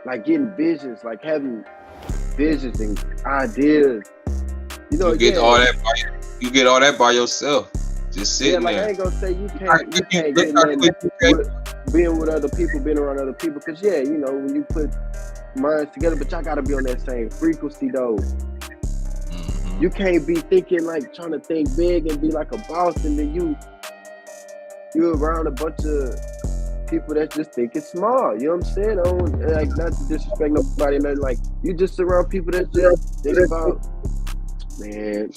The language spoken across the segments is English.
like getting visions, like having visions and ideas. You know, You get yeah, all that. You get all that by yourself, just yeah. sitting Like I there. ain't gonna say you You can't look get how nothing quick you can. with being with other people, being around other people. Cause yeah, you know, when you put minds together, but y'all gotta be on that same frequency though. Mm-hmm. You can't be thinking like trying to think big and be like a boss, and then you around a bunch of people that just think it's small. You know what I'm saying? I don't, like not to disrespect nobody, nothing like you just around people that just think about, man,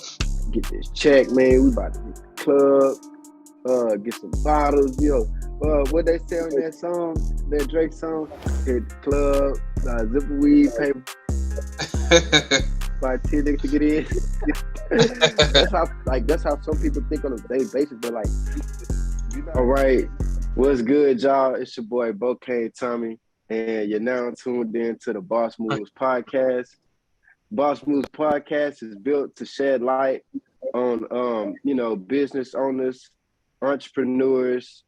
get this check, man. We about to hit the club, get some bottles, what they say on that song, that Drake song, hit the club, zip a weed, pay by 10 niggas to get in. That's how some people think on a daily basis. But like, all right, what's good, y'all? It's your boy Boog Tommy, and you're now tuned in to the Boss Moves podcast. Boss Moves podcast is built to shed light on business owners, entrepreneurs,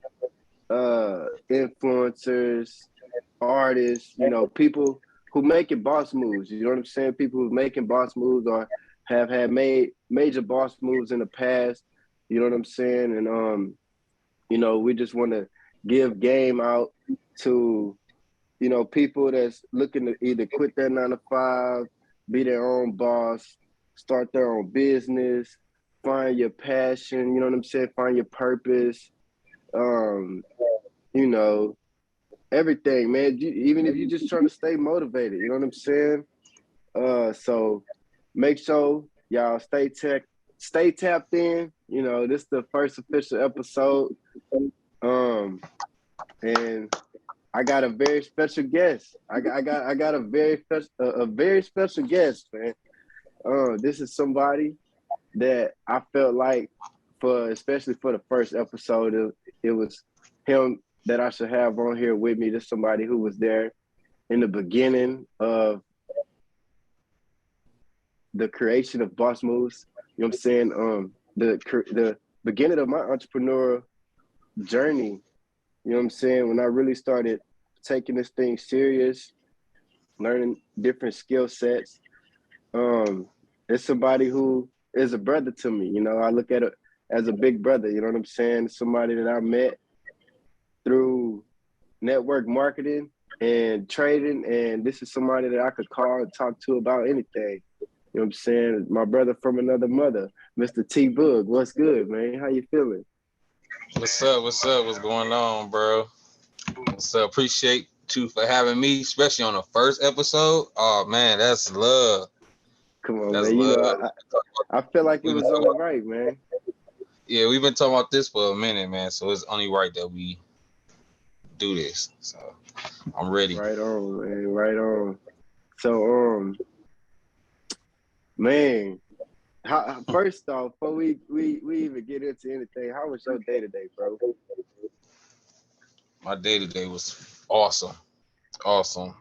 influencers, artists, people who making boss moves. You know what I'm saying? People who making boss moves or have had made major boss moves in the past. You know what I'm saying? And we just want to give game out to people that's looking to either quit their 9 to 5, be their own boss, start their own business, find your passion. You know what I'm saying? Find your purpose. Um, you know, everything, man. Even if you're just trying to stay motivated, you know what I'm saying? So make sure y'all stay tapped in. This is the first official episode. Um, and I got a very special guest. I got a very special guest, man. This is somebody that I felt like especially for the first episode, it was him that I should have on here with me. This is somebody who was there in the beginning of the creation of Boss Moves. You know what I'm saying? The beginning of my entrepreneurial journey. You know what I'm saying? When I really started taking this thing serious, learning different skill sets. It's somebody who is a brother to me. I look at it as a big brother. You know what I'm saying? Somebody that I met through network marketing and trading, and this is somebody that I could call and talk to about anything. You know what I'm saying? My brother from another mother, Mr. Boog. What's good, man? How you feeling? What's up? What's up? What's going on, bro? What's up? Appreciate you for having me, especially on the first episode. Oh man, that's love. Come on, That's man. love. I feel like it We've been was talking only about, right, man. yeah, we've been talking about this for a minute, man. So it's only right that we do this. So I'm ready. Right on, man. Right on. So, man, first off, before we even get into anything, how was your day today, bro? My day today was awesome. Awesome.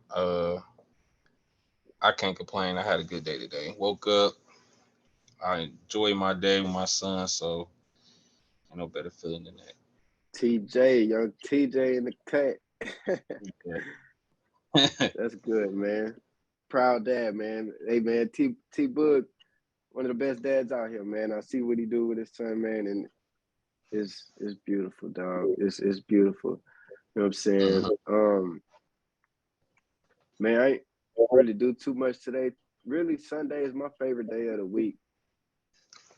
I can't complain. I had a good day today. Woke up. I enjoyed my day with my son, so ain't no better feeling than that. TJ, young TJ in the cut. Yeah. That's good, man. Proud dad, man. Hey, man, T Boog, one of the best dads out here, man. I see what he do with his son, man, and it's beautiful, dog. It's beautiful. You know what I'm saying? Mhm. Man, I ain't really do too much today. Really, Sunday is my favorite day of the week.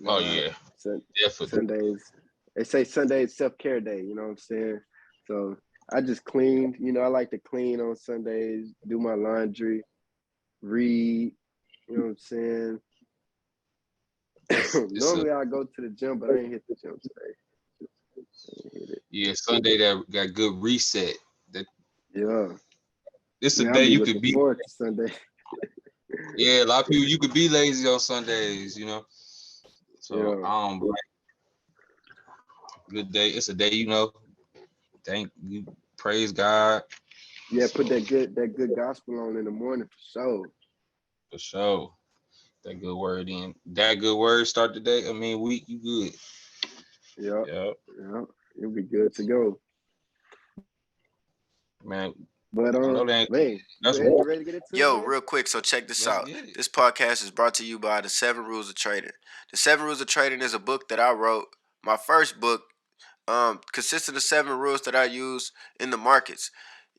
Oh Uh, yeah, sun, definitely. Sundays. They say Sunday is self care day. You know what I'm saying? So I just cleaned. I like to clean on Sundays, do my laundry, read. You know what I'm saying? It's a Normally I go to the gym, but I ain't hit the gym today. I ain't hit it. yeah Sunday that got good reset. That Yeah, it's a man, I'll day be you could looking be. forward to Sunday. Yeah, a lot of people you could be lazy on Sundays, you know. So Yeah, good day. It's a day, you know. Thank you, praise God yeah. Put that good gospel on in the morning for sure. for sure. That good word in. That good word start the day. I mean week. You good? Yeah, Yeah, yeah. You'll be good to go. man. But I know they ain't. man, That's you war. ready to get into it, Yo, man? real quick, so check this Let's out. get it. This podcast is brought to you by The Seven Rules of Trading. The Seven Rules of Trading is a book that I wrote. My first book consists of the 7 rules that I use in the markets.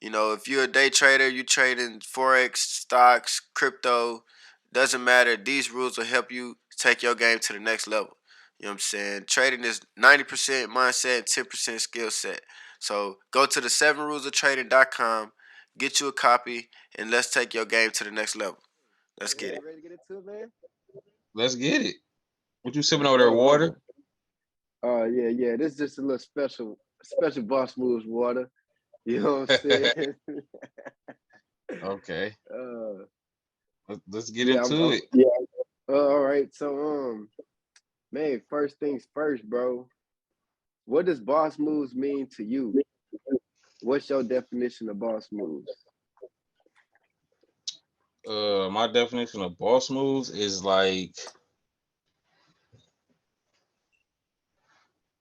You know, if you're a day trader, you trade in forex, stocks, crypto, doesn't matter. These rules will help you take your game to the next level. You know what I'm saying? Trading is 90% mindset, 10% skill set. So go to the 7rulesoftrading.com, get you a copy, and let's take your game to the next level. Let's get You it. ready to get into it, man? Let's get it. What you sipping For over there? sure. Water? Yeah. This is just a little special boss moves water. You know what I'm saying? Okay. uh, Let's get yeah, into it. all right. So, man, first things first, bro. What does boss moves mean to you? What's your definition of boss moves? My definition of boss moves is like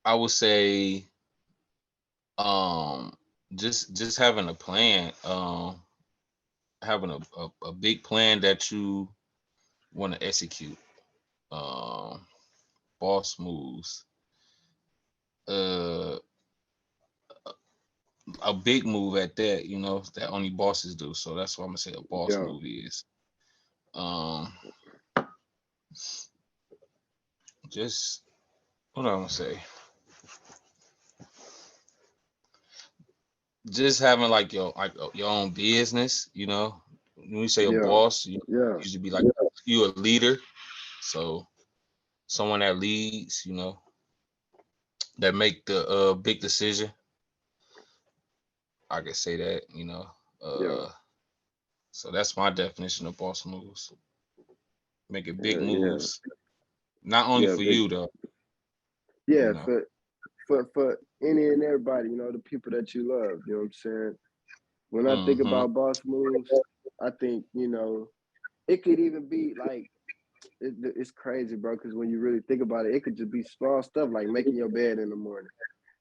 I would say um just having a plan, having a big plan that you want to execute. Um Boss moves. Uh a big move at that, that only bosses do. So that's what I'm gonna say a boss Yeah, move is. Um just what I'm gonna say. Just having your own business, When you say a yeah, boss, yeah, you should be like you a leader. So someone that leads, that make the big decision. I could say that. yeah, Uh so that's my definition of boss moves. Making big yeah, moves. Not only yeah, for you though, you yeah. know. For any and everybody, the people that you love. You know what I'm saying? When I think Mm-hmm. about boss moves, I think it could even be like it's crazy, bro. Because when you really think about it, it could just be small stuff like making your bed in the morning.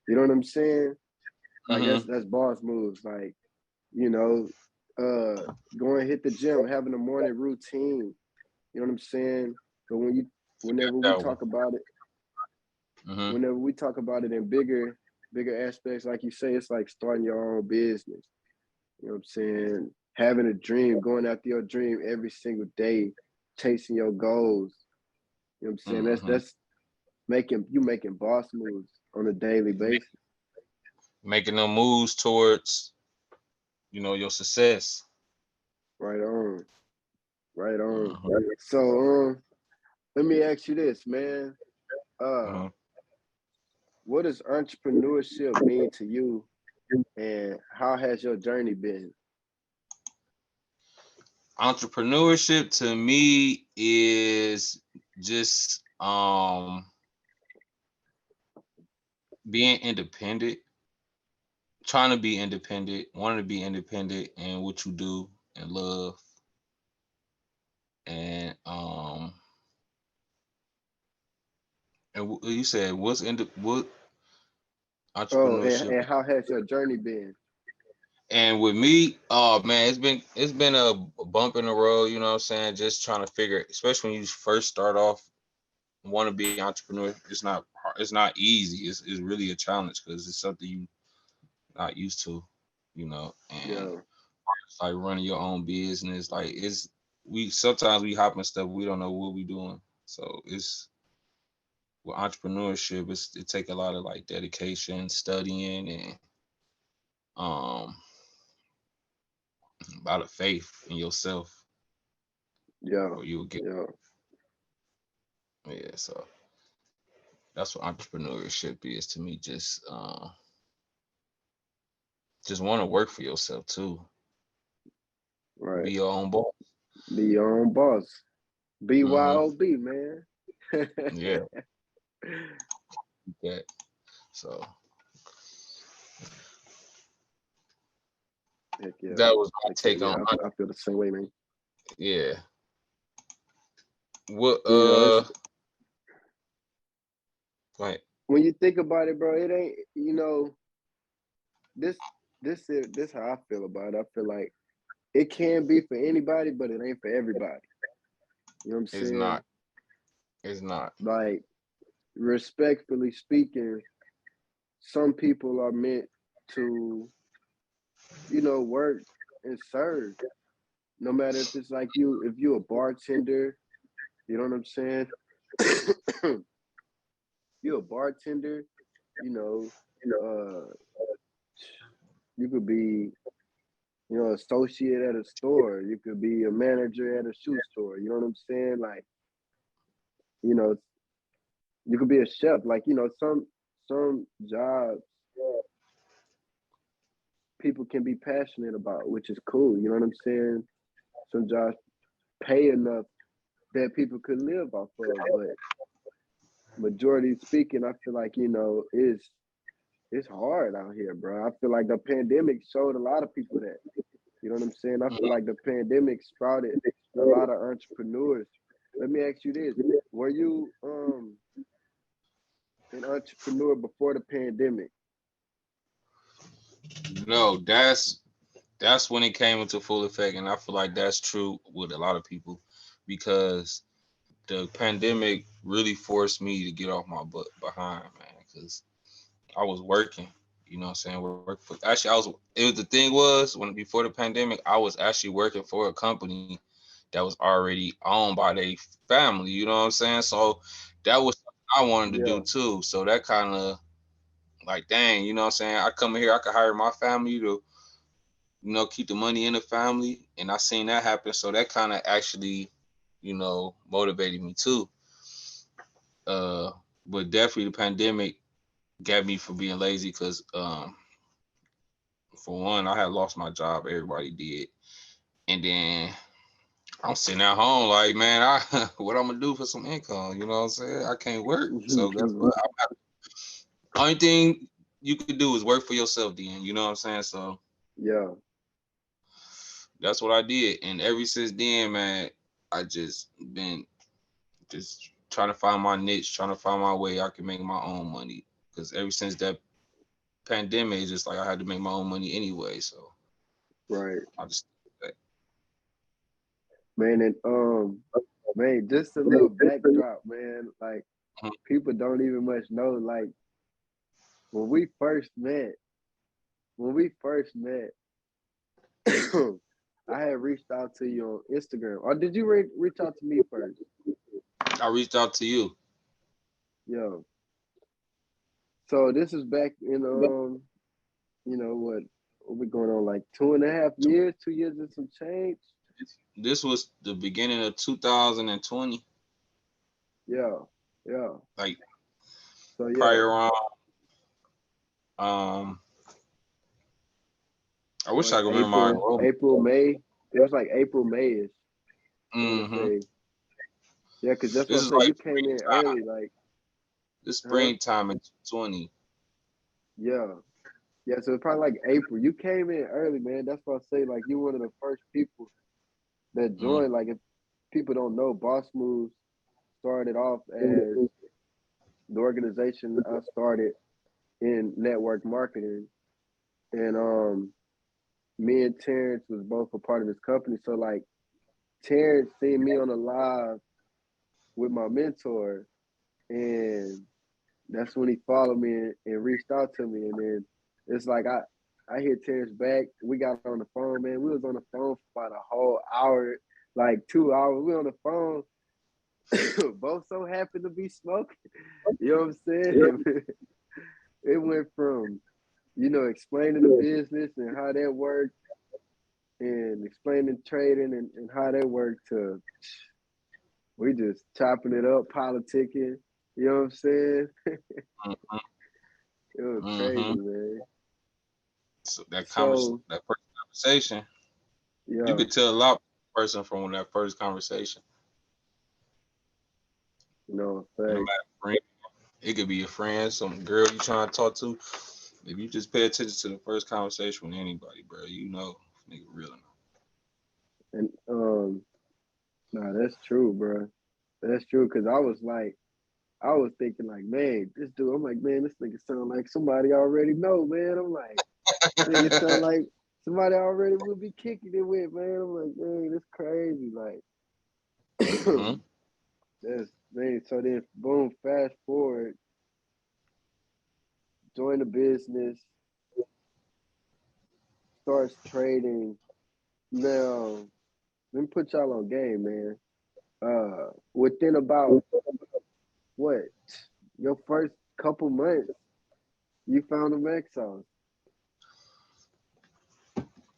You know what I'm saying? Like Mm-hmm. that's boss moves. Like you know, going hit the gym, having a morning routine. You know what I'm saying? But Got whenever we that one. talk about it, Mm-hmm. in bigger aspects, like you say, it's like starting your own business. You know what I'm saying? Having a dream, going after your dream every single day, chasing your goals. You know what I'm saying? That's Mm-hmm. that's making boss moves on a daily basis. Making them moves towards, your success. Right on. Right on. Mm-hmm. So let me ask you this, man. Uh Mm-hmm. what does entrepreneurship mean to you and how has your journey been? Entrepreneurship to me is just being independent, trying to be independent, wanting to be independent in what you do and love. And you said what Oh, and, entrepreneurship. and how has your journey been? And with me, oh man, it's been a bump in the road, you know what I'm saying? Just trying to figure, especially when you first start off, want to be an entrepreneur. It's not easy. It's really a challenge because it's something you not used to, and Yeah, it's like running your own business. Like we sometimes we hop in stuff we don't know what we doing. So it's with entrepreneurship, it take a lot of like dedication, studying, and um a lot of faith in yourself, yeah, or you will get. yeah. Yeah, so that's what entrepreneurship is to me. Just want to work for yourself too. Be Right. your own boss. Be your own boss. Hmm. BYOB, man. Heck Yeah, that. So yeah. that was my Heck take on. yeah. I feel the same way, man. Yeah. What? It's Go ahead. when you think about it, bro, it ain't, this. this how I feel about it. I feel like it can be for anybody, but it ain't for everybody. You know what I'm It's saying? not. It's not. Like, respectfully speaking, some people are meant to, work and serve. No matter if it's like if you a bartender, you know what I'm saying? You a bartender, you know, uh, you could be, associate at a store. You could be a manager at a shoe store. You know what I'm saying? Like, you know, you could be a chef. Like, some jobs people can be passionate about, which is cool. You know what I'm saying? Some jobs pay enough that people could live off of, but majority speaking, I feel like it's hard out here, bro. I feel like the pandemic showed a lot of people that. You know what I'm saying? I feel like the pandemic sprouted a lot of entrepreneurs. Let me ask you this: were you an entrepreneur before the pandemic? No, that's when it came into full effect, and I feel like that's true with a lot of people because the pandemic really forced me to get off my butt behind, man, because I was working. You know what I'm saying? Work for, actually, I was. It was the thing was when before the pandemic, I was actually working for a company that was already owned by their family. You know what I'm saying? So that was something I wanted to do Yeah, too. So that kind of like, dang, you know what I'm saying? I come here, I could hire my family to, keep the money in the family, and I seen that happen. So that kind of actually, motivated me too. Uh, but definitely the pandemic got me for being lazy because, for one, I had lost my job. Everybody did, and then I'm sitting at home like, man, I what I'm gonna do for some income? You know what I'm saying? I can't work, so guess what? Only thing you could do is work for yourself. Then you know what I'm saying? So yeah, that's what I did, and ever since then, man, I just been just trying to find my niche, trying to find my way I can make my own money. Because ever since that pandemic, it's just like I had to make my own money anyway. So right, I just man. And man, just a little backdrop, man. Like, Mhm. people don't even much know. Like, when we first met, when we first met, I had reached out to you on Instagram. Or did you reach out to me first? I reached out to you. Yo, so this is back in what we going on, like 2.5 years, 2 years and some change. This was the beginning of 2020, Yeah, yeah. like So probably yeah, around. Um, I wish I like could remember my April, enrollment. April, May. It was like April, Mayish. I want to Mm-hmm. say, yeah, because that's This what I is say. like You came in early, like, this huh? springtime in 2020. Yeah, yeah. So it's probably like April. You came in early, man. That's why I say, like, you one of the first people that Mm-hmm. joined. Like, if people don't know, Boss Moves started off as the organization I started in network marketing, and me and Terrence was both a part of this company. So like, Terrence seen me on a live with my mentor, and that's when he followed me and reached out to me. And then it's like I hit Terrence back. We got on the phone, man. We was on the phone for about a whole hour, like 2 hours. We on the phone. Both so happened to be smoking. You know what I'm saying? It went from, explaining the business and how that worked, and explaining trading and how that worked, to we just chopping it up, politicking. You know what I'm saying? Mm-hmm. It was crazy, Mm-hmm. man. So that So that first conversation, you yeah, could tell a lot about a person from that first conversation. No facts. matter friend, it could be a friend, some girl you trying to talk to. If you just pay attention to the first conversation with anybody, bro, you know nigga real or not. And nah, that's true, bro. That's true. Cause I was thinking like, man, this dude. I'm like, man, this nigga sound like somebody I already know, man. I'm like, Nigga sound like somebody already would be kicking it with, man. I'm like, man, that's crazy. Like, Mhm. that's man. So then, boom, fast forward, join the business, starts trading. Now, let me put y'all on game, man. Within about what your first couple months, you found a Mac sauce.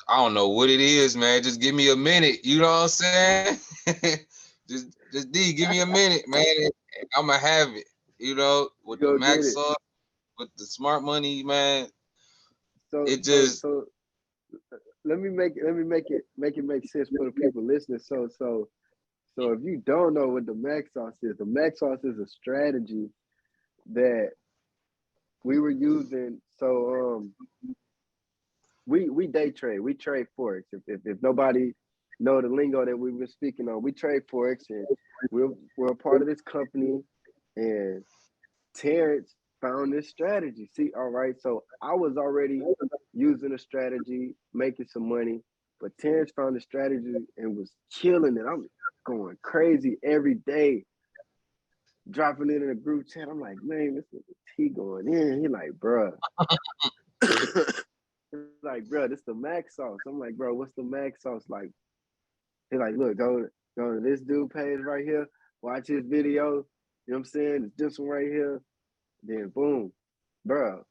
I don't know what it is, man. Just give me a minute. You know what I'm saying? just D, give me a minute, man. And I'ma have it. You know, with You the go max get it. sauce, with the smart money, man. So, It so, just so let me make sense for the people listening. So if you don't know what the Mac sauce is, the Mac sauce is a strategy that we were using. So we day trade, we trade forex. If nobody know the lingo that we were speaking on, we trade forex, and we're a part of this company. And Terrence found this strategy. See, all right, so I was already using a strategy, making some money, but Terrence found a strategy and was killing it. I'm going crazy every day, dropping it in a group chat. I'm like, man, this is T going in. He like, bruh. He's like, bro, this the Mac sauce. I'm like, bro, what's the Mac sauce like? He's like, look, go to this dude page right here, watch his video. You know what I'm saying? It's this one right here. Then boom, bro,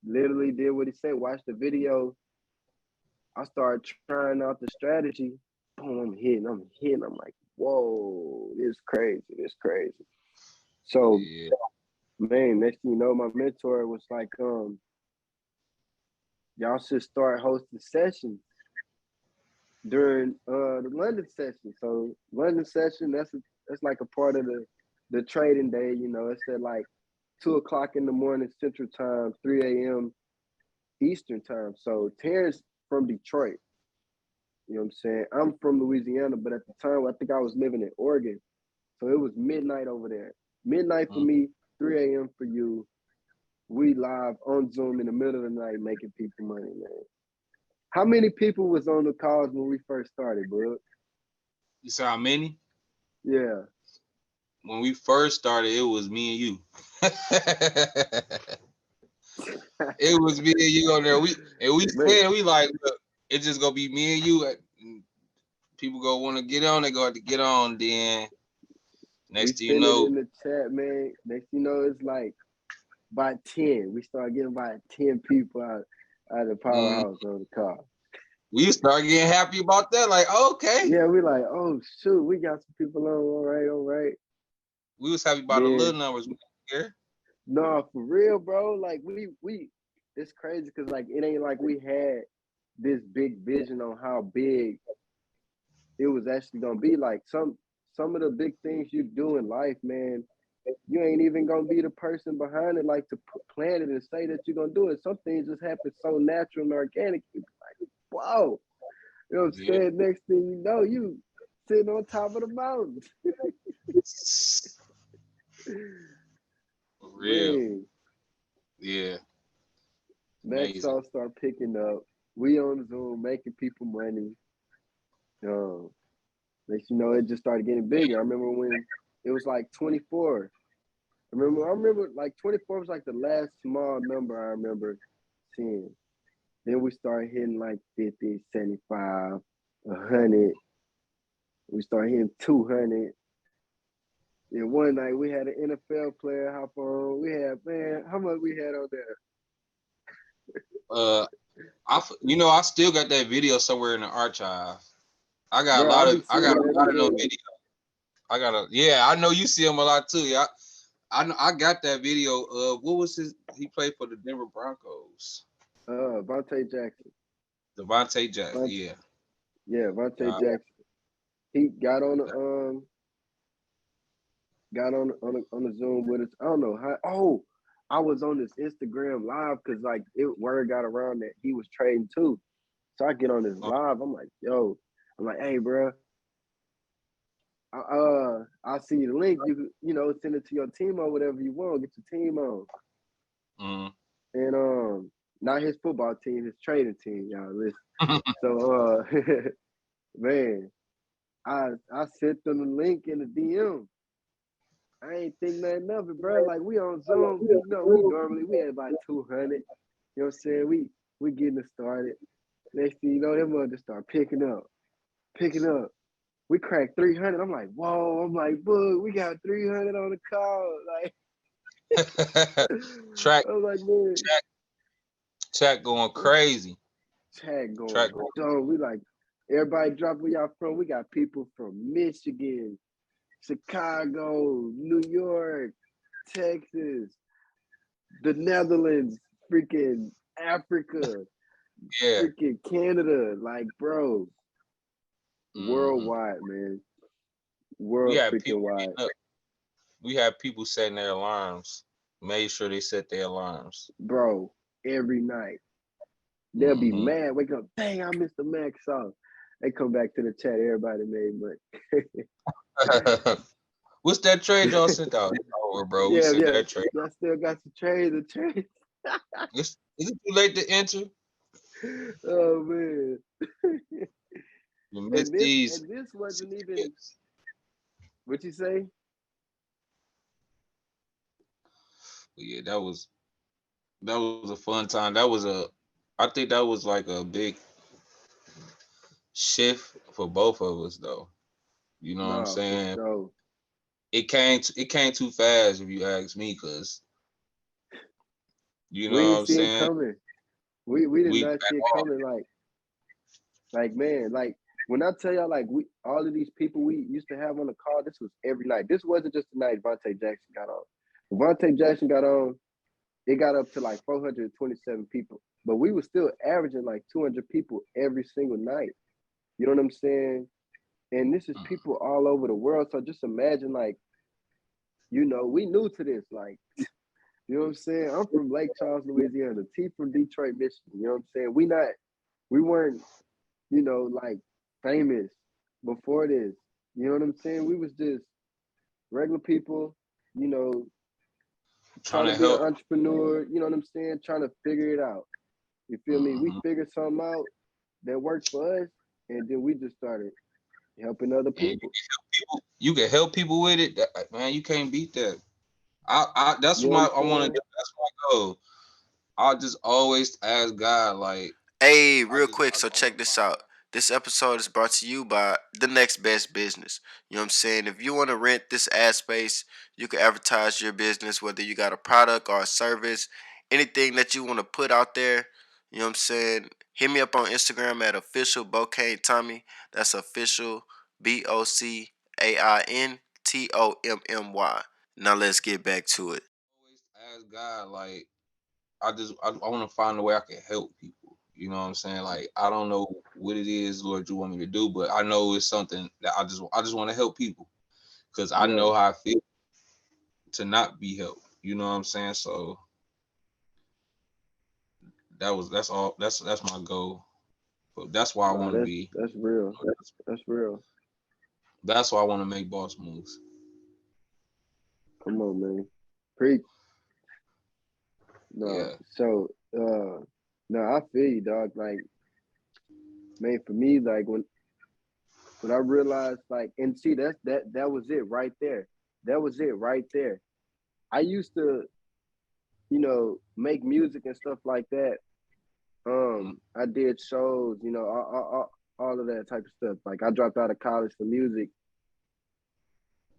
literally did what he said. Watch the video. I started trying out the strategy. Boom, I'm hitting. I'm like, whoa, this crazy, this crazy. So, yeah. man, next thing you know, my mentor was like, y'all should start hosting sessions during the London session. So London session, that's like a part of the trading day. You know, it's at like 2 o'clock in the morning Central Time, 3 a.m. Eastern Time. So Terrence from Detroit. You know what I'm saying? I'm from Louisiana, but at the time I think I was living in Oregon. So it was midnight over there. Midnight for Mhm. me, 3 a.m. for you. We live on Zoom in the middle of the night making people money, man. How many people was on the calls when we first started, bro? You saw how many? Yeah. When we first started, it was me and you. It was me and you on there. We Man, said we like, look, it's just gonna be me and you. People go want to get on, they go have to get on. Then we next thing you send it know, in the chat, man. Next thing you know, it's like by 10. We start getting by 10 people out of the mm, powerhouse on the call. we start getting happy about that. Like, okay, Yeah, we like, oh shoot, we got some people on. All right, all right. we was happy about the little Then numbers here. no, for real, bro. Like we it's crazy because like it ain't like we had this big vision on how big it was actually gonna be. Like some of the big things you do in life, man, you ain't even gonna be the person behind it, like to plan it and say that you're gonna do it. Some things just happen so natural and organic. You be like, whoa, you know what I'm Yeah, saying? Next thing you know, you sitting on top of the mountain. for real. Man, Yeah, Max amazing. all start picking up. We on Zoom making people money. Um, next you know, it just started getting bigger. I remember when it was like 24. I remember like 24 was like the last small number I remember seeing. Then we started hitting like 50, 75, 100. We started hitting 200. Then one night we had an NFL player hop on. We had, man, how much we had on there? Uh, I still got that video somewhere in the archive. Bro, I be I seeing got it a every lot of those day. videos. Yeah, I know you see him a lot too. Yeah, I got that video of what was his? He played for the Denver Broncos. Vontae Jackson. Devontae Jackson. Von, Yeah, yeah, Vontae yeah. Jackson. He got on the Zoom with us. I don't know how. Oh, I was on this Instagram live because like word got around that he was trading too. So I get on this live. I'm like, yo, I'm like, hey, bro, I'll see you the link. You send it to your team or whatever you want. Get your team on. Mm-hmm. And not his football team, his trading team, y'all. Listen. So man, I sent them the link in the DM. I ain't think nothing of it, bro. Like we on Zoom, you know, we had about 200. You know what I'm saying? We getting it started. Next thing you know, them mother start picking up, picking up. We cracked 300. I'm like, whoa. I'm like, Boog, we got 300 on the call. Like, Track, I was like, man, chat going crazy. chat going Track going. dumb. We like, everybody drop where y'all from. We got people from Michigan, Chicago, New York, Texas, the Netherlands, freaking Africa, Yeah. freaking Canada. Like, bro, Mm-hmm. worldwide, man. We World had freaking people wide. getting up. We had people setting their alarms. Made sure they set their alarms. Bro, every night. They'll be mad, wake up, dang, I missed the max off. They come back to the chat, everybody made money. What's that trade y'all sent out? Oh, bro, we Yeah, sent yeah. that trade. Y'all still got the trade. Is it too late to enter? Oh man. You missed these. And this wasn't even what you say? But yeah, that was a fun time. I think that was like a big shift for both of us though. You know what I'm No, for saying? sure. It came too fast if you ask me, cause you know We what didn't I'm see it saying? coming. We did We not see it coming like man, like when I tell y'all like we all of these people we used to have on the call, this was every night. This wasn't just the night Vontae Jackson got on. When Vontae Jackson got on, it got up to like 427 people. But we were still averaging like 200 people every single night. You know what I'm saying? And this is people all over the world. So just imagine like, you know, we new to this. Like, you know what I'm saying? I'm from Lake Charles, Louisiana. T from Detroit, Michigan. You know what I'm saying? We weren't, you know, like famous before this. You know what I'm saying? We was just regular people, you know, trying trying to to be an help. entrepreneur, you know what I'm saying? Trying to figure it out. You feel me? We Mm-hmm. figured something out that worked for us, and then we just started helping other And people. you can help people with it, man. You can't beat that. That's You know what my I'm I want to saying? do. That's my goal. I just always ask God, like, Hey, I real just quick, I, so I want check to this find out. This episode is brought to you by The Next Best Business. You know what I'm saying? If you want to rent this ad space, you can advertise your business, whether you got a product or a service, anything that you want to put out there. You know what I'm saying? Hit me up on Instagram at official Bocane Tommy. That's official BOCAINTOMMY. Now let's get back to it. always ask God, like, I want to find a way I can help people. You know what I'm saying? Like, I don't know what it is, Lord, you want me to do, but I know it's something that I just want to help people because I Yeah. know how I feel to not be helped. You know what I'm saying? So that's all. That's my goal. But that's why I Nah, want to be. that's real. That's real. That's why I want to make boss moves. Come on, man. Preach. No. Yeah. So no, I feel you, dog. Like, man, for me, like when I realized like and see that was it right there. That was it right there. I used to, you know, make music and stuff like that. I did shows, you know, all of that type of stuff. Like I dropped out of college for music,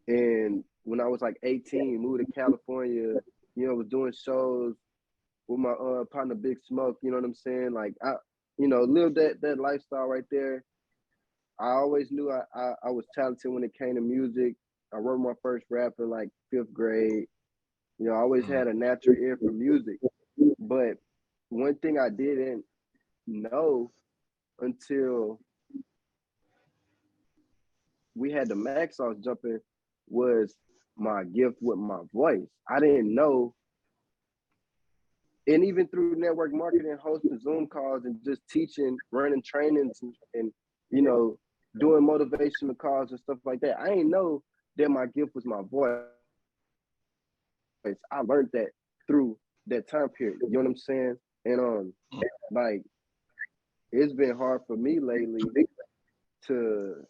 and when I was like 18, moved to California. You know, was doing shows with my partner Big Smoke. You know what I'm saying? Like I, you know, lived that lifestyle right there. I always knew I was talented when it came to music. I wrote my first rap in like fifth grade. You know, I always Mm. had a natural ear for music. But one thing I didn't know until we had the Max Sauce jumping was my gift with my voice. I didn't know, and even through network marketing, hosting Zoom calls and just teaching, running trainings, and you know, doing motivational calls and stuff like that. I didn't know that my gift was my voice. I learned that through that time period. You know what I'm saying? And like it's been hard for me lately to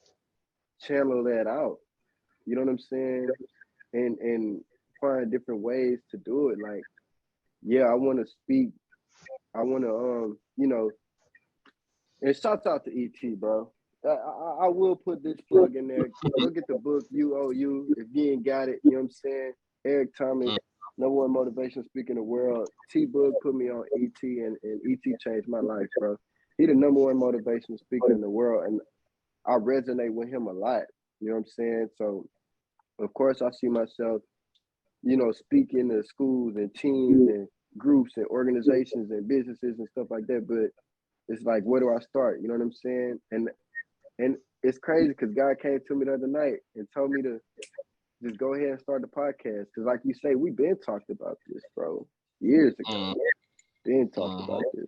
channel that out. You know what I'm saying? And find different ways to do it. Like, yeah, I want to speak. I want to and shout out to ET, bro. I will put this plug in there. Go get the book UOU if you ain't got it. You know what I'm saying? Eric Thomas, number one motivational speaker in the world. T Boog put me on ET, and ET changed my life, bro. He the number one motivational speaker in the world, and I resonate with him a lot. You know what I'm saying? So of course I see myself, speaking to schools and teams and groups and organizations and businesses and stuff like that. But it's like, where do I start? You know what I'm saying? And it's crazy because God came to me the other night and told me to just go ahead and start the podcast. Because like you say, we've been talked about this, bro, years ago. Been talked about this.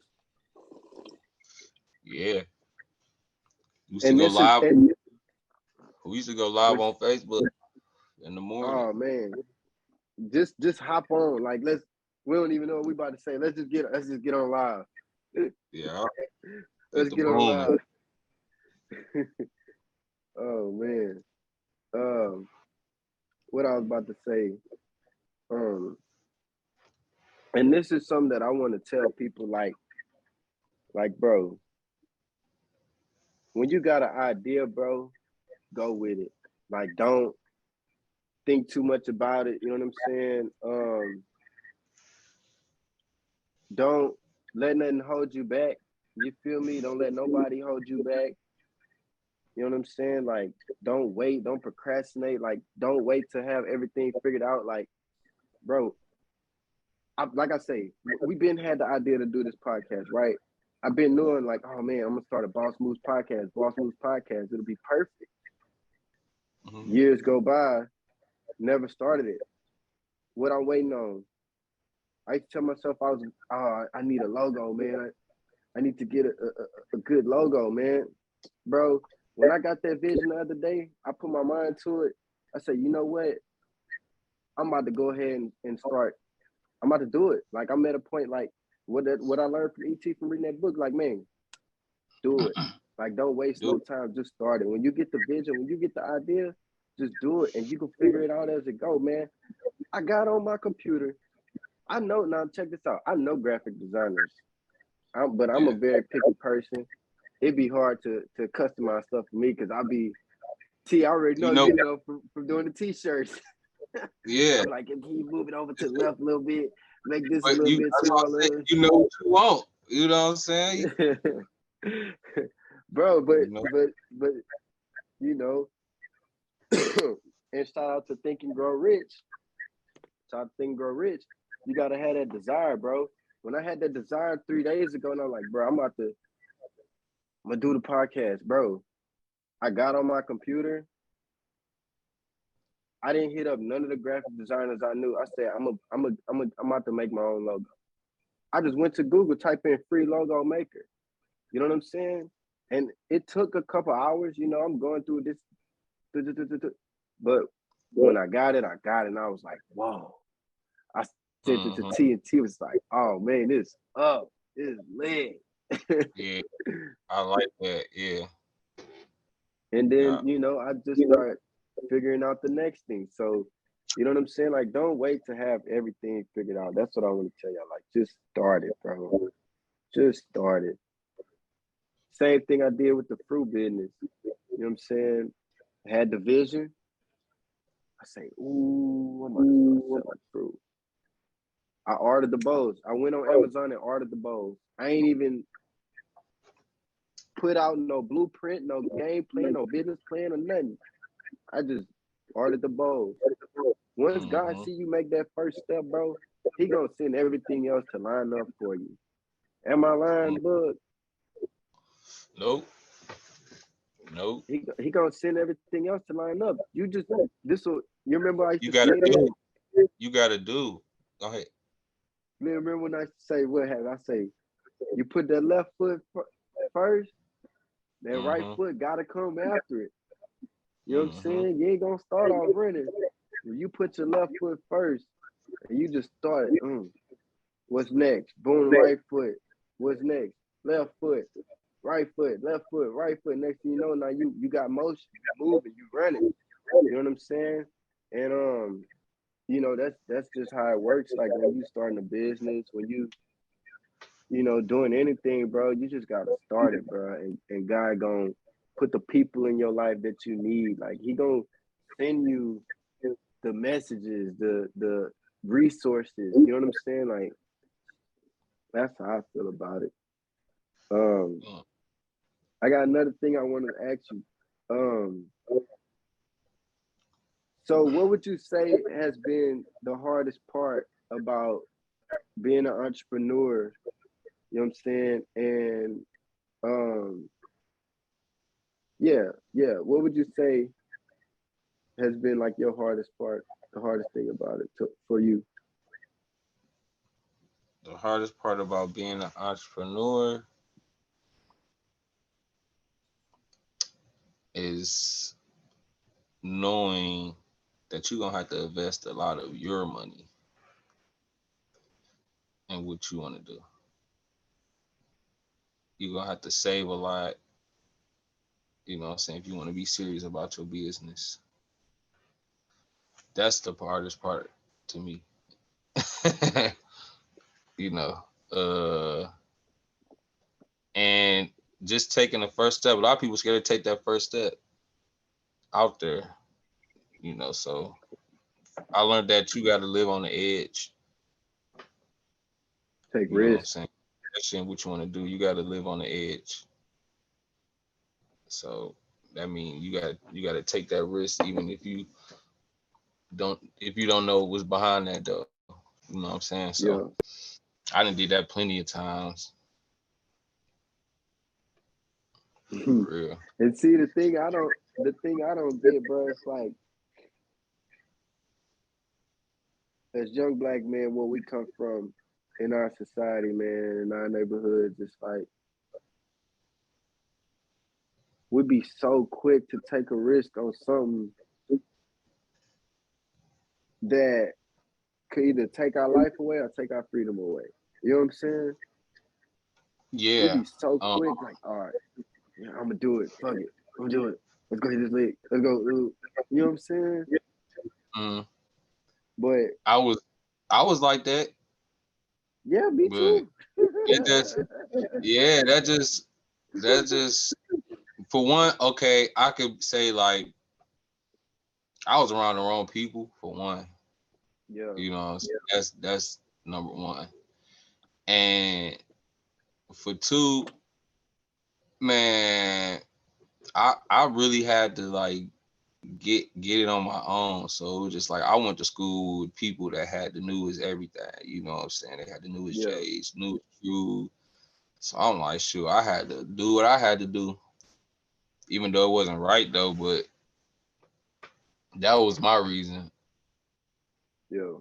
Yeah. We used to And go this is live. We used to go live on Facebook in the morning. oh man, just hop on. Like we don't even know what we about to say. Let's just get on live. Yeah. Let's get on live. Oh man. What I was about to say. And this is something that I want to tell people, like, bro, when you got an idea, bro, go with it. Like, don't think too much about it. You know what I'm saying? Don't let nothing hold you back. You feel me? Don't let nobody hold you back. You know what I'm saying? Like, don't wait. Don't procrastinate. Like, don't wait to have everything figured out. Like, bro, like I say, we've been had the idea to do this podcast, right? I've been knowing like, oh man, I'm gonna start a Boss Moves podcast. Boss Moves podcast. It'll be perfect. Years go by, never started it. What I'm waiting on? I used to tell myself I need a logo, man. I need to get a good logo, man. Bro, when I got that vision the other day, I put my mind to it. I said, you know what? I'm about to go ahead and start. I'm about to do it. Like, I'm at a point, like, what I learned from ET from reading that book, like, man, do it. Like, don't waste no time. Just start it. When you get the vision, when you get the idea, just do it. And you can figure it out as it go, man. I got on my computer. I know, now check this out. I know graphic designers, but I'm a very picky person. It'd be hard to customize stuff for me because I already know, from doing the t-shirts. Yeah. I'm like, can you move it over to the left a little bit, make this a little bit smaller? You know what you want. You know what I'm saying? Bro, but and shout out to Think and Grow Rich. Shout out to Think and Grow Rich. You gotta have that desire, bro. When I had that desire 3 days ago, and I'm like, bro, I'm gonna do the podcast, bro. I got on my computer. I didn't hit up none of the graphic designers I knew. I said, I'm about to make my own logo. I just went to Google, type in free logo maker. You know what I'm saying? And it took a couple hours. I'm going through this, but when I got it, and I was like, whoa. I sent it to T, and T was like, oh man, this is lit. Yeah, I like that. Yeah. And then, I just started figuring out the next thing. So, you know what I'm saying? Like, don't wait to have everything figured out. That's what I want to tell y'all. Like, just start it, bro. Just start it. Same thing I did with the fruit business. You know what I'm saying? I had the vision. I say, ooh, I'm going to start selling fruit. I ordered the bowls. I went on Amazon and ordered the bowls. I ain't even put out no blueprint, no game plan, no business plan or nothing. I just ordered the bowls. Once God see you make that first step, bro, he gonna send everything else to line up for you. Am I lying, Boog? Nope. He gonna send everything else to line up. You just you remember I used you to say that? You gotta do. Go ahead. You remember when I used to say what happened? I say you put that left foot first, that right foot gotta come after it. You know what I'm saying? You ain't gonna start off running. When you put your left foot first and you just start, What's next? Boom, right foot. What's next? Left foot, right foot, left foot, right foot. Next thing you know, now you got motion, you moving, you running. You know what I'm saying? And that's just how it works. Like when you starting a business, when you doing anything, bro, you just gotta start it, bro. And God gonna put the people in your life that you need. Like he gonna send you the messages, the resources. You know what I'm saying? Like that's how I feel about it. Um, I got another thing I wanted to ask you. Um, so what would you say has been the hardest part about being an entrepreneur? You know what I'm saying? And um, yeah. What would you say has been like your hardest part, the hardest thing about it for you? The hardest part about being an entrepreneur is knowing that you're gonna have to invest a lot of your money in what you want to do. You're gonna have to save a lot, you know what I'm saying, if you want to be serious about your business. That's the hardest part to me. you know. And just taking the first step. A lot of people scared to take that first step out there, so I learned that you gotta live on the edge. Take You know what I'm risks. saying? Especially in what you want to do, you gotta live on the edge. So that means you gotta take that risk even if you don't know what's behind that though. You know what I'm saying? So Yeah. I done did that plenty of times. For real. And see the thing I don't get, bro, it's like as young black men where we come from in our society, man, in our neighborhoods, it's like we be so quick to take a risk on something that could either take our life away or take our freedom away. You know what I'm saying? We Yeah. be so Um, quick, like, all right, yeah, I'm gonna do it. Fuck it, I'm gonna do it. Let's go hit this lick. Let's go. You know what I'm saying? mm, But I was like that, yeah, me but too. it just yeah, that just for one, okay, I could say like I was around the wrong people for one. Yeah, That's number one. And for two, man, I really had to like get it on my own. So it was just like I went to school with people that had the newest everything. You know what I'm saying? They had the newest yeah, J's, newest shoes. So I'm like, shoot, I had to do what I had to do, even though it wasn't right though. But that was my reason. yeah.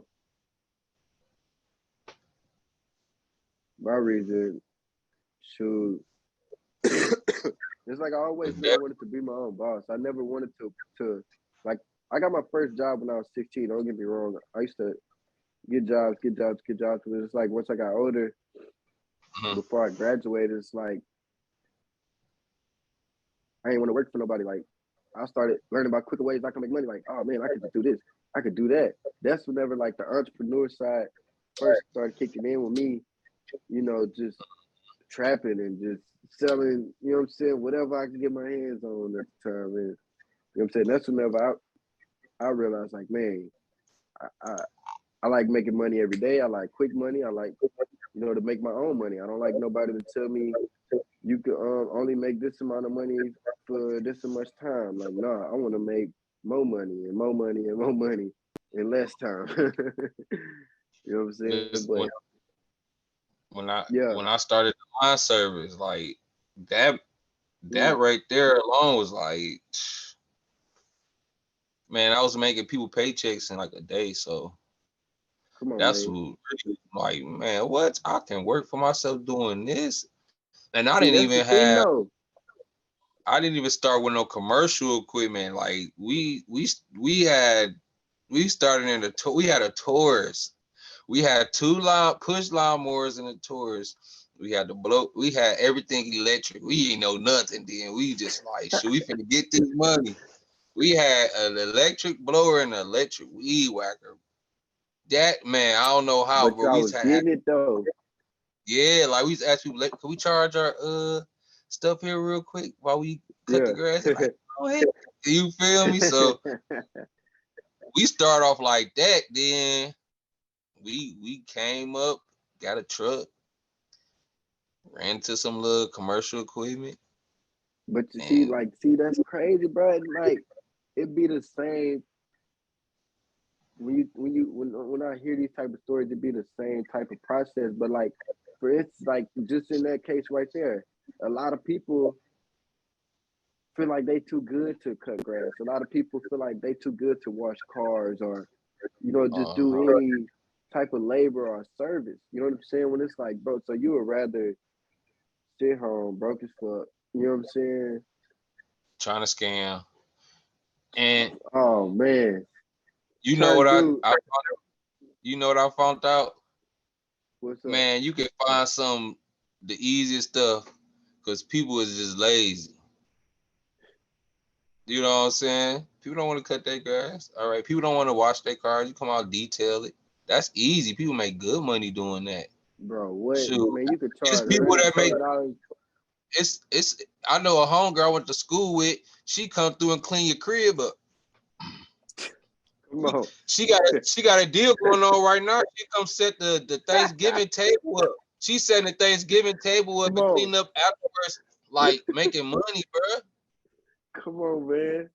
My reason, shoot, it's like I always But knew I that, wanted to be my own boss. I never wanted to like. I got my first job when I was 16. Don't get me wrong. I used to get jobs, get jobs, get jobs. But it's like once I got older, mhm, before I graduated, it's like I ain't want to work for nobody. Like I started learning about quicker ways I can make money. Like, oh man, I could just do this. I could do that. That's whenever like the entrepreneur side first started kicking in with me. Just trapping and just selling. You know what I'm saying? Whatever I could get my hands on at the time. And you know what I'm saying? That's whenever I realized like, man, I, I I like making money every day. I like quick money. I like to make my own money. I don't like nobody to tell me you can only make this amount of money for this so much time. Like, nah, I want to make more money and more money and more money in less time. You know what I'm saying? this But when I yeah, when I started the line service, like that that mm, right there alone was like, man, I was making people paychecks in like a day. So come on, that's man. what really, like, man, what I can work for myself doing this, and I See, didn't that's the even thing, have. though. I didn't even start with no commercial equipment. Like we started in we had a Taurus. We had two push lawnmowers in the tours. We had the blow. We had everything electric. We ain't know nothing then. We just like, should we finna get this money? We had an electric blower and an electric weed whacker. That man, I don't know how, But but y'all we was used to getting it though. yeah, like we used to ask people, like, can we charge our stuff here real quick while we cut the Yeah. grass? They're like, go ahead. You feel me? So we start off like that. Then we came up, got a truck, ran to some little commercial equipment, But you see, and like, see, that's crazy, bro. Like, it be the same when I hear these type of stories. It be the same type of process. But like, for it's like just in that case right there, a lot of people feel like they too good to cut grass. A lot of people feel like they too good to wash cars or, just do uh-huh. any type of labor or service. You know what I'm saying? When it's like, bro, so you would rather sit home broke as fuck. You know what I'm saying? Trying to scam. And Oh man, you know trying what to do you know what I found out? what's up, Man, you can find some the easiest stuff because people is just lazy. You know what I'm saying? People don't want to cut their grass. All right. People don't want to wash their cars. You come out, detail it. That's easy. People make good money doing that. bro? What Shoot. man? You could It's charge people that make $120. it's I know a homegirl I went to school with, she come through and clean your crib up. Come on, She got a deal going on right now. She come set the Thanksgiving table up. She setting the Thanksgiving table up come and on, cleaning up afterwards, like making money, bro. come on, man.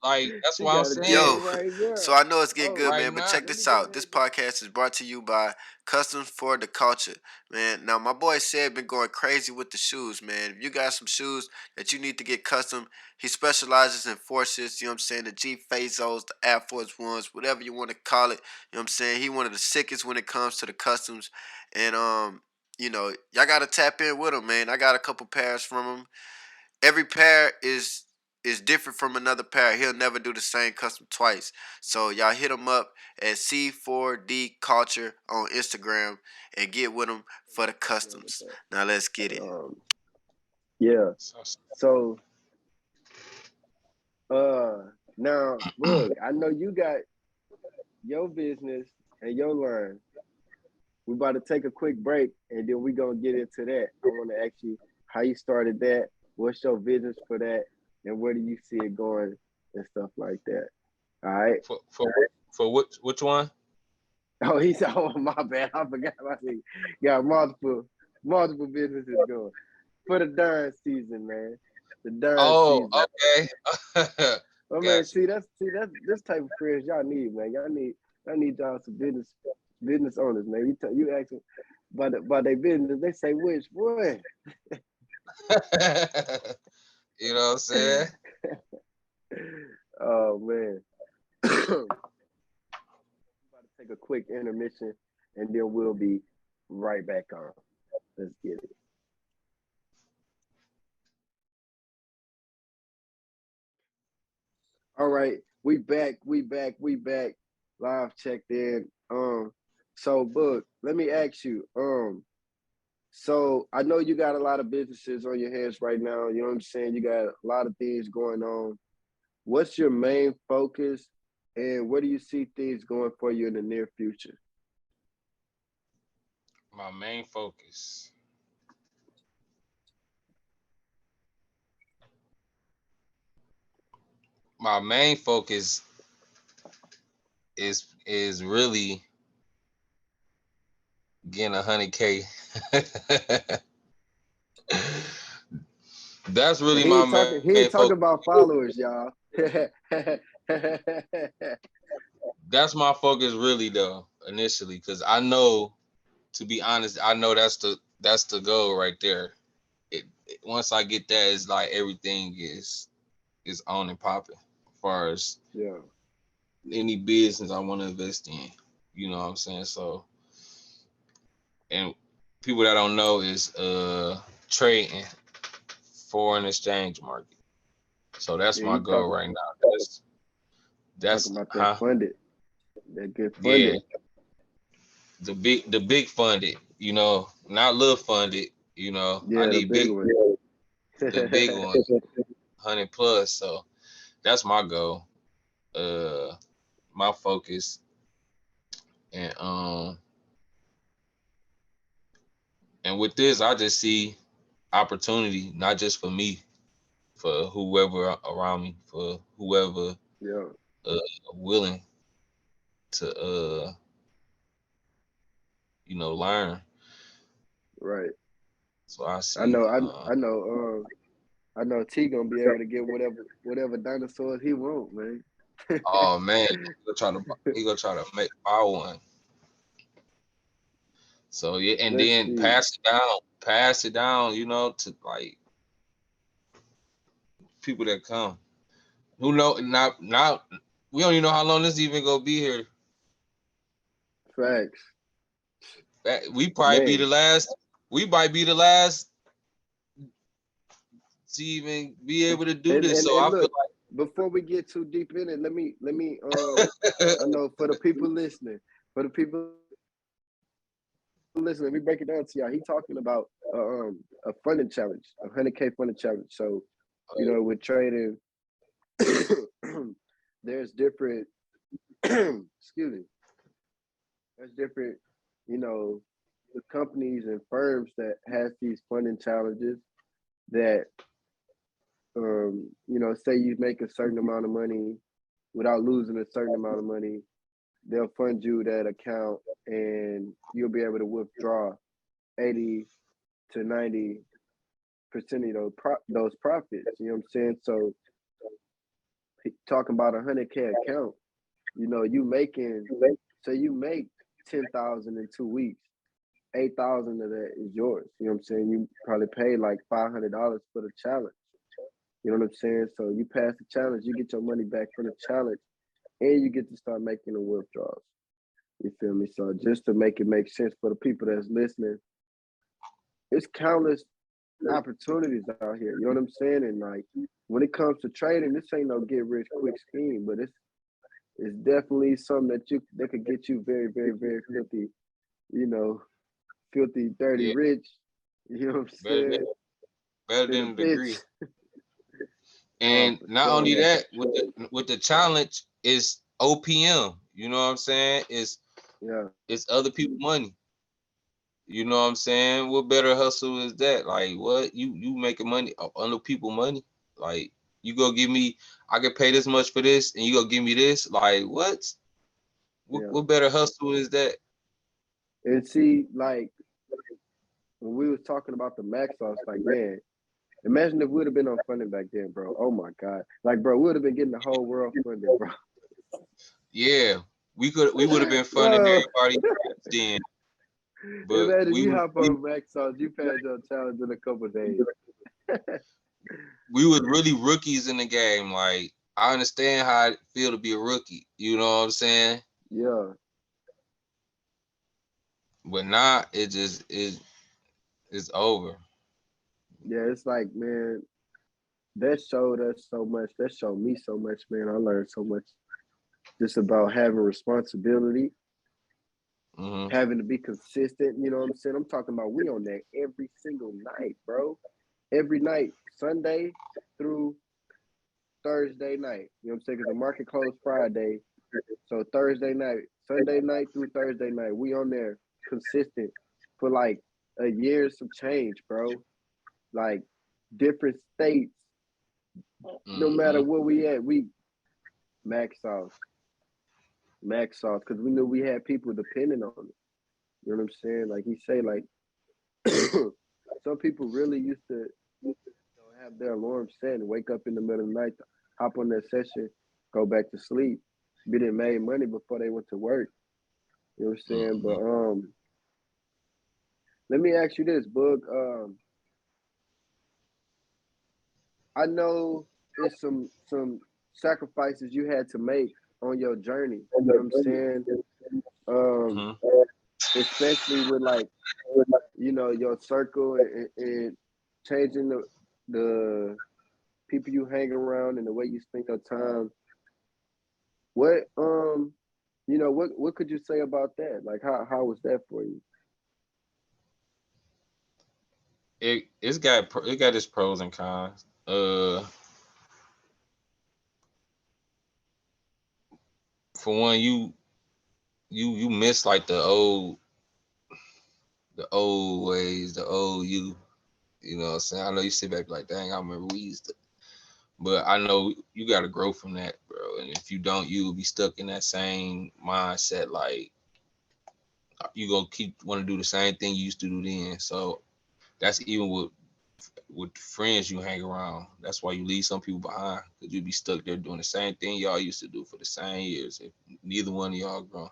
Like that's She why I'm got a saying Yo, deal right there. so I know it's getting Oh, good, right man, but now. check let me this go out. This ahead. podcast is brought to you by Customs for the Culture, man. Now, my boy said been going crazy with the shoes, man. If you got some shoes that you need to get custom, he specializes in forces, you know what I'm saying, the G Fazos, the Air Force Ones, whatever you want to call it, you know what I'm saying. He one of the sickest when it comes to the customs, and y'all gotta tap in with him, man. I got a couple pairs from him. Every pair is different from another pair. He'll never do the same custom twice. So y'all hit him up at C4D Culture on Instagram and get with him for the customs. Now let's get it. Um, yeah. So, now, look, I know you got your business and your line. We about to take a quick break, and then we gonna get into that. I want to ask you how you started that. What's your vision for that, and where do you see it going, and stuff like that. All right. For which one? Oh, he said, "Oh, my bad. I forgot. I think got multiple businesses going for the darn season, man. The darn Oh, season. okay. Oh man, Gotcha. see that's this type of friends y'all need, man. Y'all need y'all some business owners, man. You ask them about their business, they say which boy. You know what I'm saying? Oh man. About to take a quick intermission, and then we'll be right back on. Let's get it. All right, we back. Live checked in. So Boog, let me ask you. So I know you got a lot of businesses on your hands right now. You know what I'm saying? You got a lot of things going on. What's your main focus, and where do you see things going for you in the near future? My main focus. My main focus is really getting 100K. That's And really he my ain't talking. He main ain't talking focus. about followers, y'all. That's my focus really though, initially, because I know, to be honest, I know that's the goal right there. Once I get that, it's like everything is on and popping as far as Yeah. any business I want to invest in. You know what I'm saying? So, and people that don't know is trading foreign exchange market. So that's Yeah, my he goal talking right now. That's about that huh? funded, that good Yeah, funded. the big funded, you know, not little funded, you know. I Yeah, the need big big one. the big one, 100 plus. So that's my goal. Uh my focus. And and with this I just see opportunity, not just for me, for whoever around me, for whoever Yeah, uh willing to learn. right. So I I see know. I know. I know T gonna be able to get whatever dinosaurs he want, man. oh man, he gonna try to make buy one. So yeah, and Let's then see. pass it down, to like people that come. Who know not we don't even know how long this even gonna be here. Facts, We probably be the man. last. We might be the last to even be able to do And this. and So and I feel look, before we get too deep in it, let me like I know for the people listening, for the people listening, let me break it down to y'all. He talking about a funding challenge, 100K funding challenge. So, with trading, there's different excuse me, there's different, you know, companies and firms that has these funding challenges that say you make a certain amount of money without losing a certain amount of money, they'll fund you that account and you'll be able to withdraw 80 to 90% of those profits. You know what I'm saying? So talking about 100K account, you making, say you make 10,000 in 2 weeks, 8,000 of that is yours. You know what I'm saying? You probably pay like $500 for the challenge. You know what I'm saying? So you pass the challenge, you get your money back from the challenge, and you get to start making the withdrawals. You feel me? So just to make it make sense for the people that's listening, it's countless opportunities out here. You know what I'm saying? And like when it comes to trading, this ain't no get rich quick scheme, but it's definitely something that could get you very, very, very filthy, you know, filthy, dirty yeah, rich. You know what I'm better than saying? better Than a than a bitch. degree. Oh, And for not only sure. that, with the challenge is OPM. You know what I'm saying? Yeah, It's other people money. You know what I'm saying? What better hustle is that? Like what you making money off other people money? Like you go give me, I can pay this much for this, and you go give me this. Like what? What, yeah. what better hustle is that? And see, like when we was talking about the max sauce, like man, imagine if we'd have been on funding back then, bro. Oh my god, like bro, we would have been getting the whole world funded, bro. Yeah, we would have been funding Bro, everybody then, but imagine you hop on max sauce, you pass your challenge in a couple of days. we was really rookies in the game. Like I understand how it feel to be a rookie. You know what I'm saying? Yeah, But now it just it's over. yeah. It's like man, that showed us so much. That showed me so much, man. I learned so much just about having responsibility, Hmm. having to be consistent. You know what I'm saying? I'm talking about we on that every single night, bro. Every night, Sunday through Thursday night. You know what I'm saying? Because the market closed Friday. So Thursday night, Sunday night through Thursday night, we on there consistent for like a year some change, bro. Like different states, no matter Hmm. where we at, we max off, max off, because we knew we had people depending on it. You know what I'm saying? Like he say, like some people really used to have their alarm set and wake up in the middle of the night, hop on their session, go back to sleep. Be done made money before they went to work. You know what I'm saying? But Hmm. let me ask you this, Boog. I know it's some sacrifices you had to make on your journey. You know what I'm saying? Um, Hmm. especially with like your circle and changing the people you hang around and the way you spend your time. What what could you say about that? Like how was that for you? It got its pros and cons. For one, you miss like the old ways, the old you. You know what I'm saying? I know you sit back like, dang, I remember we used to. But I know you got to grow from that, bro. And if you don't, you will be stuck in that same mindset. Like you gonna keep want to do the same thing you used to do then. So that's even with friends you hang around. That's why you leave some people behind because you be stuck there doing the same thing y'all used to do for the same years. If neither one of y'all grown.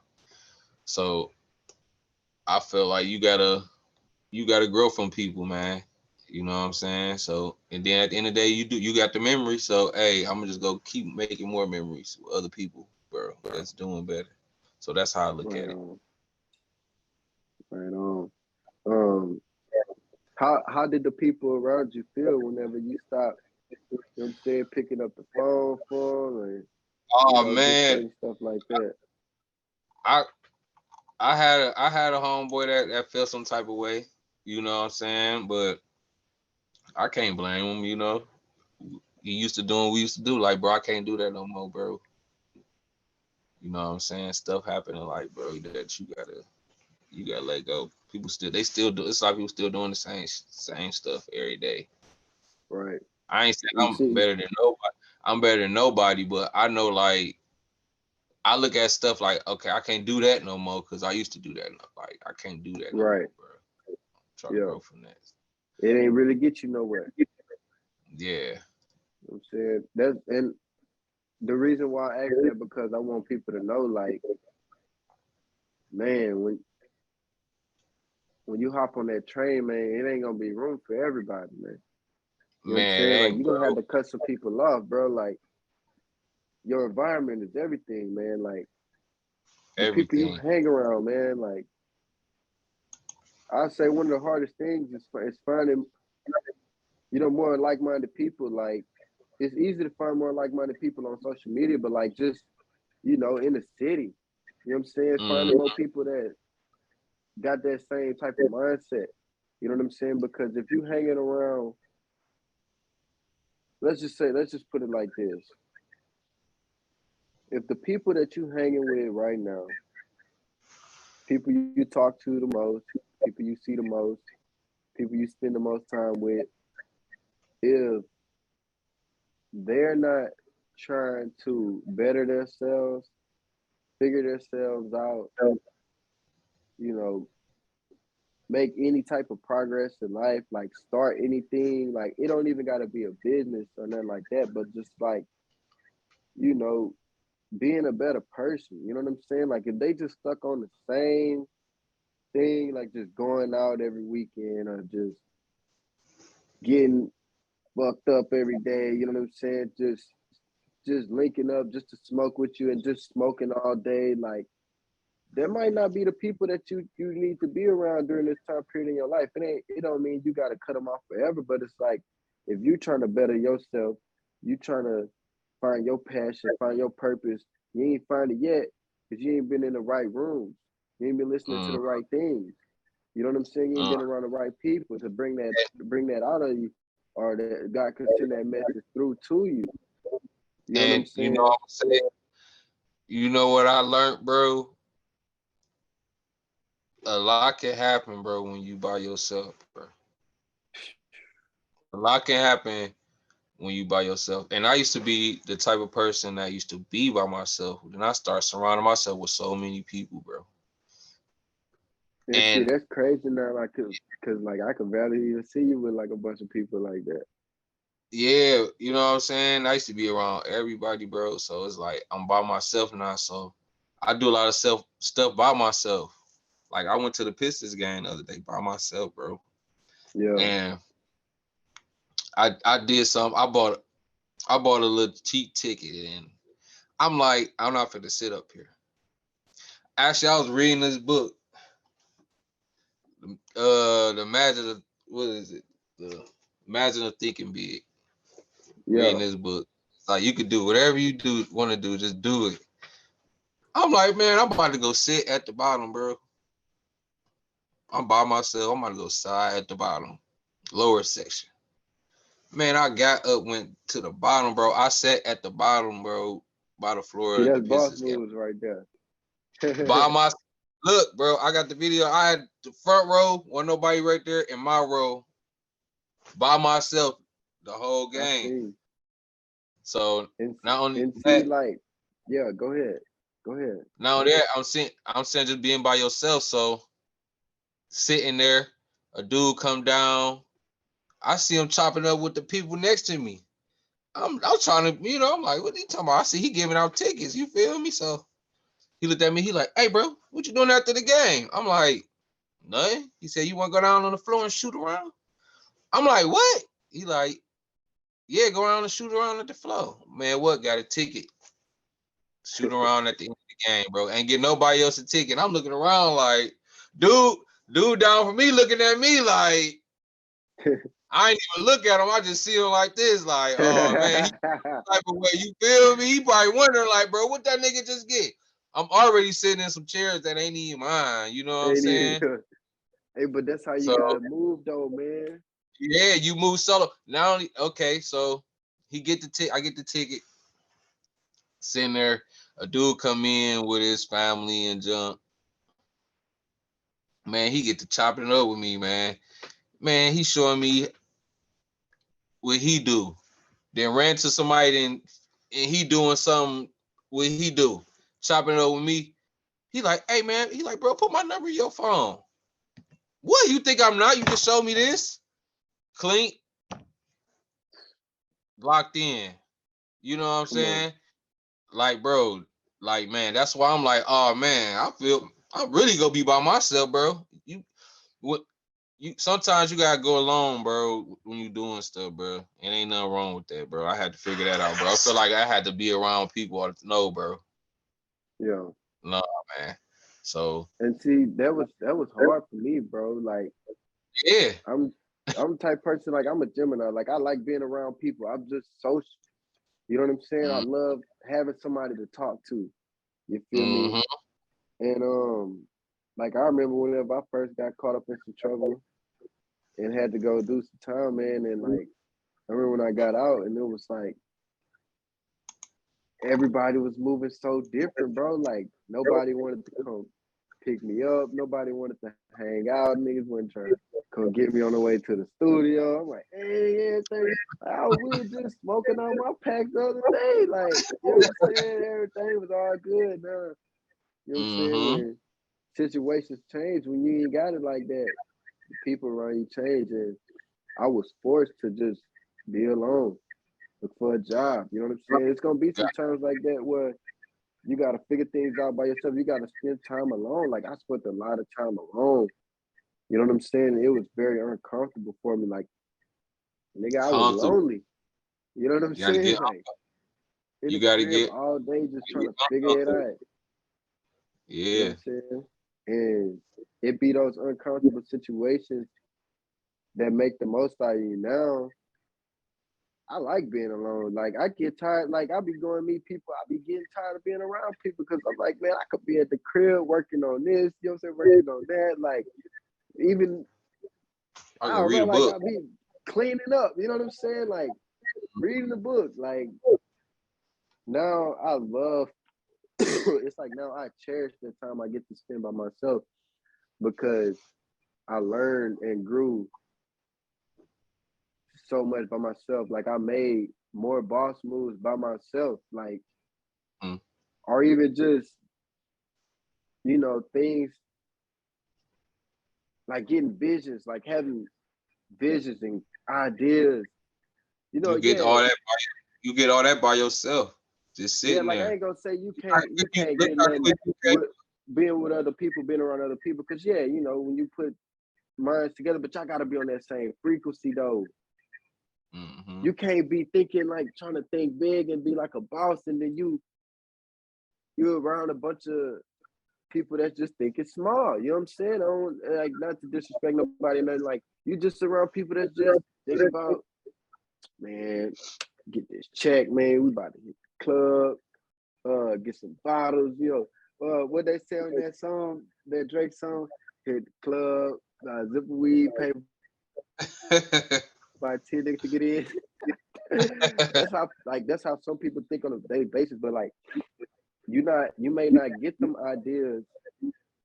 So I feel like you gotta grow from people, man. You know what I'm saying? So, and then at the end of the day, you got the memory. So, hey, I'm gonna just go keep making more memories with other people, bro. That's doing better. So that's how I look Right at it. on, right on. Um, how did the people around you feel whenever you stopped? You know what I'm saying, picking up the phone for them, and Oh just man, certain stuff like that. I I had a homeboy that felt some type of way. You know what I'm saying? But I can't blame him. He used to doing what we used to do. Like, bro, I can't do that no more, bro. You know what I'm saying? Stuff happening, like, bro, that you gotta let go. They still do. It's like people still doing the same stuff every day. Right. I ain't saying You I'm see, better than nobody. I'm better than nobody, but I know like I look at stuff like, okay, I can't do that no more because I used to do that. Like I can't do that no right. more, bro. Try to Yeah. grow from that. It ain't really get you nowhere. Yeah. You know what I'm saying? And the reason why I ask that because I want people to know, like, man, when you hop on that train, man, it ain't gonna be room for everybody, man. You know what I'm Man, it saying? Like ain't, you're bro. gonna have to cut some people off, bro. Like your environment is everything, man. Like the people you Everything. hang around, man. Like I say one of the hardest things is finding, more like-minded people. Like it's easy to find more like-minded people on social media, but like just, in the city. You know what I'm saying? Mm, Finding more people that got that same type of mindset. You know what I'm saying? Because if you hanging around, let's just put it like this. If the people that you hanging with right now, people you talk to the most, people you see the most, people you spend the most time with, if they're not trying to better themselves, figure themselves out, you know, make any type of progress in life, like start anything, like it don't even gotta be a business or nothing like that, but just like, you know, being a better person. You know what I'm saying? Like if they just stuck on the same thing, like just going out every weekend or just getting fucked up every day, you know what I'm saying? Just linking up just to smoke with you and just smoking all day, like there might not be the people that you need to be around during this time period in your life. It don't mean you got to cut them off forever, but it's like if you trying to better yourself, you trying to find your passion, find your purpose. You ain't find it yet because you ain't been in the right rooms. You ain't been listening to mm, the right things. You know what I'm saying? You ain't mm. been around the right people to bring that out of you, or that God can send that message through to you. You know what I'm And you know saying? what I'm saying? You know what I learned, bro? A lot can happen, bro, when you by yourself, bro. A lot can happen when you by yourself. And I used to be the type of person that used to be by myself. Then I start surrounding myself with so many people, bro. And see, And that's crazy now. Like, cause like I could barely even see you with like a bunch of people like that. yeah, you know what I'm saying? I used to be around everybody, bro. So it's like I'm by myself now. So I do a lot of self stuff by myself. Like I went to the Pistons game the other day by myself, bro. Yeah, And I did some. I bought a little cheap ticket, and I'm like, I'm not finna sit up here. Actually, I was reading this book. The Imagine what is it? The Imagine of Thinking Big. yeah, Reading this book. It's like you could do whatever you do want to do, just do it. I'm like, man, I'm about to go sit at the bottom, bro. I'm by myself. I'm about to go side at the bottom, lower section. Man, I got up, went to the bottom, bro. I sat at the bottom, bro, by the floor See, of the that's boss Pistons game. moves right there. By my look, bro, I got the video. I had the front row, wasn't nobody right there, in my row, by myself, the whole I game. see. So not only And see, that, like, yeah, go ahead. Go ahead. now that I'm saying just being by yourself. So sitting there, a dude come down. I see him chopping up with the people next to me. I'm trying to, I'm like, what are you talking about? I see he giving out tickets. You feel me? So he looked at me. He like, hey, bro, what you doing after the game? I'm like, nothing. He said, you want to go down on the floor and shoot around? I'm like, what? He like, yeah, go around and shoot around at the floor. Man, what? Got a ticket. Shoot around at the end of the game, bro. Ain't get nobody else a ticket. I'm looking around like, dude down for me looking at me like, I ain't even look at him. I just see him like this, like, oh man, he type of way. You feel me? He probably wondering, like, bro, what that nigga just get? I'm already sitting in some chairs that ain't even mine. You know what I'm saying? Hey, but that's how you So gotta move, though, man. yeah, you move solo. Not only okay, so he get the ticket. I get the ticket. Sitting there, a dude come in with his family and jump. Man, he get to chopping it up with me, man. Man, he showing me what he do. Then ran to somebody and he doing something what he do. Chopping it up with me. He like, hey man, he like, bro, put my number in your phone. What, you think I'm not? You just showed me this? Clean. Locked in. You know what I'm saying? Like, bro, like, man, that's why I'm like, oh man, I'm really gonna be by myself, bro. You sometimes you gotta go alone, bro, when you doing stuff, bro. And ain't nothing wrong with that, bro. I had to figure that out, bro. I feel like I had to be around people all the no, bro. Yeah. No, man. So And see, that was hard for me, bro. Like, yeah. I'm the type person, like, I'm a Gemini. Like, I like being around people. I'm just social. You know what I'm saying? I love having somebody to talk to. You feel me? And like, I remember whenever I first got caught up in some trouble and had to go do some time, man. And like, I remember when I got out, and it was like everybody was moving so different, bro. Like, nobody wanted to come pick me up. Nobody wanted to hang out. Niggas wasn't trying to come get me on the way to the studio. I'm like, hey, everything. We were just smoking on my pack the other day. Like, you know what I'm saying? Everything was all good now. You know what I'm saying? When situations change, when you ain't got it like that, the people around you change. And I was forced to just be alone, look for a job. You know what I'm saying? It's gonna be some times like that where you gotta figure things out by yourself. You gotta spend time alone. Like, I spent a lot of time alone. You know what I'm saying? It was very uncomfortable for me. Like, nigga, I was lonely. You know what I'm saying? Like, in You the gotta crib get all day just trying to figure it out. Yeah. You know what I'm saying? And it be those uncomfortable situations that make the most out of you. Now, I like being alone. Like, I get tired. Like, I be going to meet people. I be getting tired of being around people because I'm like, man, I could be at the crib working on this. You know what I'm saying? Working on that. Like, even I I can don't read know. a Like, book. I be cleaning up. You know what I'm saying? Like, reading the book. Like, now I love. It's like now I cherish the time I get to spend by myself because I learned and grew so much by myself. Like, I made more boss moves by myself. Like, or even just, things like getting visions, like having visions and ideas. You get all that you get all that by yourself. Just Yeah, sitting like, I there. ain't gonna say you can't get nothing with being with other people, being around other people. Cause yeah, when you put minds together, but y'all gotta be on that same frequency though. You can't be thinking like trying to think big and be like a boss, and then you're around a bunch of people that just think it's small. You know what I'm saying? I don't, like, not to disrespect nobody, and like, you just around people that just think about, man, get this check, man. We about to hit the club, get some bottles, what they say on that song, that Drake song, hit the club, zip weed, pay by 10 niggas to get in. That's how some people think on a daily basis. But like you may not get them ideas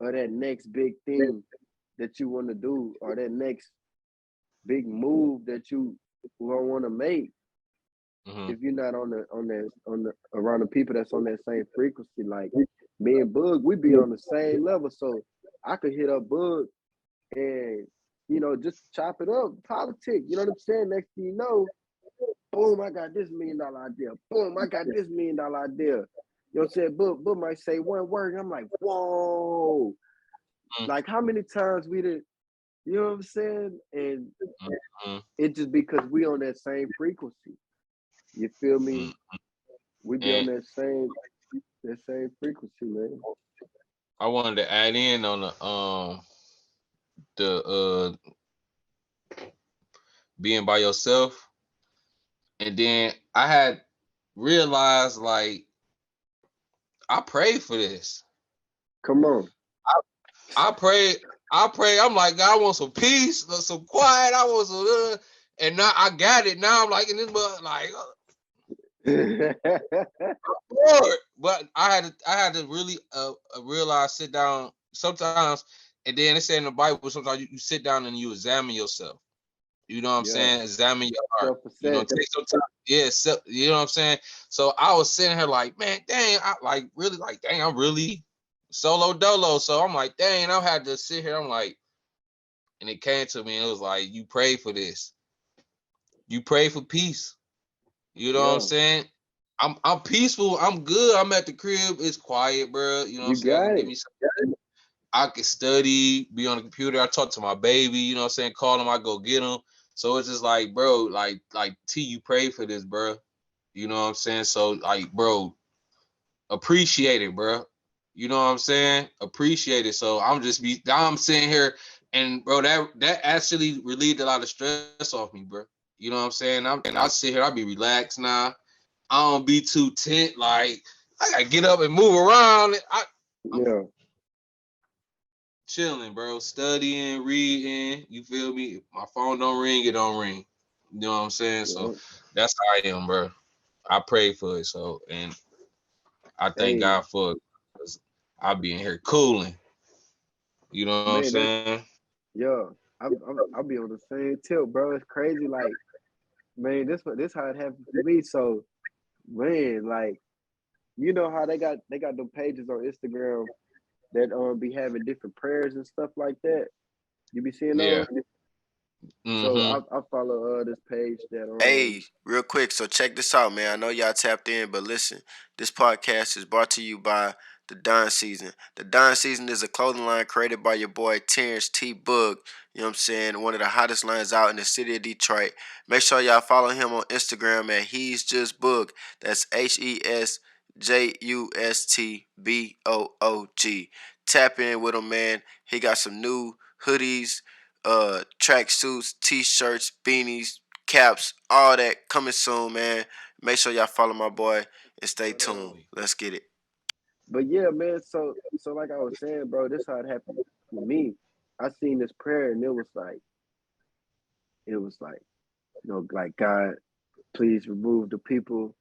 or that next big thing that you want to do or that next big move that you want to make Mm-hmm. if you're not on the around the people that's on that same frequency. Like me and Boog, we be on the same level. So I could hit up Boog and just chop it up, politics. You know what I'm saying? Next thing you know, boom, I got this $1 million idea. Boom, I got this $1 million idea. You know what I'm saying? Boog might say one word, and I'm like, whoa. Like how many times we did, you know what I'm saying? And Mm-hmm. it's just because we on that same frequency. You feel me? Mm-hmm. We be on And that same frequency, man. I wanted to add in on the being by yourself, and then I had realized like I prayed for this. Come on. I prayed. I pray. I'm like, God, I want some peace, some quiet. I want some, and now I got it. Now I'm like in this, but like, Lord. But I had to really realize, sit down sometimes, and then it said in the Bible sometimes you sit down and you examine yourself. You know what I'm Yeah. saying? Examine your heart. You know, Self-assess. take some time. Yeah, you know what I'm saying? So I was sitting here like, man, dang, I like really like, dang, I'm really solo dolo. So I'm like, dang, I had to sit here. I'm like, and it came to me, and it was like, you pray for this. You pray for peace. You know what I'm Yeah. saying? I'm peaceful. I'm good. I'm at the crib. It's quiet, bro. You know what I'm You saying? I can got give it. me some. I can study, be on the computer. I talk to my baby, you know what I'm saying? Call him, I go get him. So it's just like, bro, like T, you pray for this, bro. You know what I'm saying? So like, bro, appreciate it, bro. You know what I'm saying? Appreciate it. So I'm sitting here and bro, that actually relieved a lot of stress off me, bro. You know what I'm saying? I sit here, I be relaxed now. I don't be too tense. Like I gotta get up and move around. I'm Yeah. chilling, bro. Studying, reading. You feel me? If my phone don't ring, it don't ring. You know what I'm saying? So Yeah. that's how I am, bro. I pray for it. So and I thank Hey, God for it. 'Cause I be in here cooling. You know what I'm man, that's saying? yeah. I'll be on the same tilt, bro. It's crazy. Like, man, this how it happened for me. So, man, like, you know how they got them pages on Instagram that be having different prayers and stuff like that. You be seeing Yeah. those? So Mm-hmm. I follow this page that Hey, real quick, so check this out, man. I know y'all tapped in, but listen, this podcast is brought to you by the Don Season. The Don Season is a clothing line created by your boy Terrence T. Boog. You know what I'm saying? One of the hottest lines out in the city of Detroit. Make sure y'all follow him on Instagram at He's Just Boog. That's HESJUSTBOOG. Tap in with him, man. He got some new hoodies, track suits, t-shirts, beanies, caps, all that coming soon, man. Make sure y'all follow my boy and stay tuned. Definitely. Let's get it. but yeah, man. So like I was saying, bro, this how it happened with me. I seen this prayer and it was like, like God, please remove the people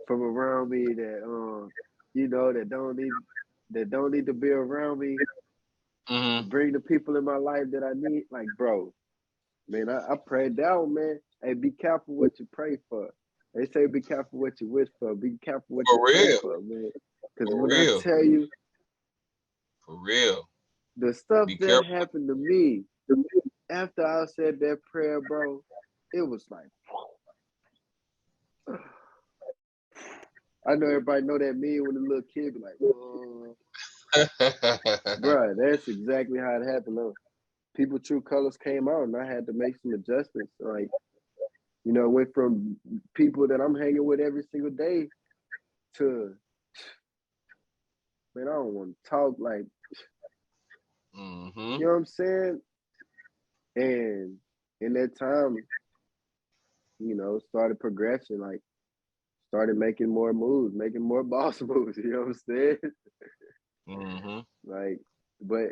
from around me that that don't need to be around me. Mm-hmm. Bring the people in my life that I need. Like, bro, man, I prayed down, man. Hey, be careful what you pray for. They say be careful what you wish for. Be careful what you For pray real. for, man. Because For when I real. tell you For real. the stuff Be that careful. happened to me after I said that prayer, bro, it was like, I know everybody know that meme when the little kid be like, oh, bro, that's exactly how it happened. Though. People True Colors came out, and I had to make some adjustments. Like, went from people that I'm hanging with every single day to, man, I don't want to talk. Like, Mm-hmm. you know what I'm saying? And in that time, started progressing. Like, started making more moves, making more boss moves. You know what I'm saying? Mm-hmm. Like, but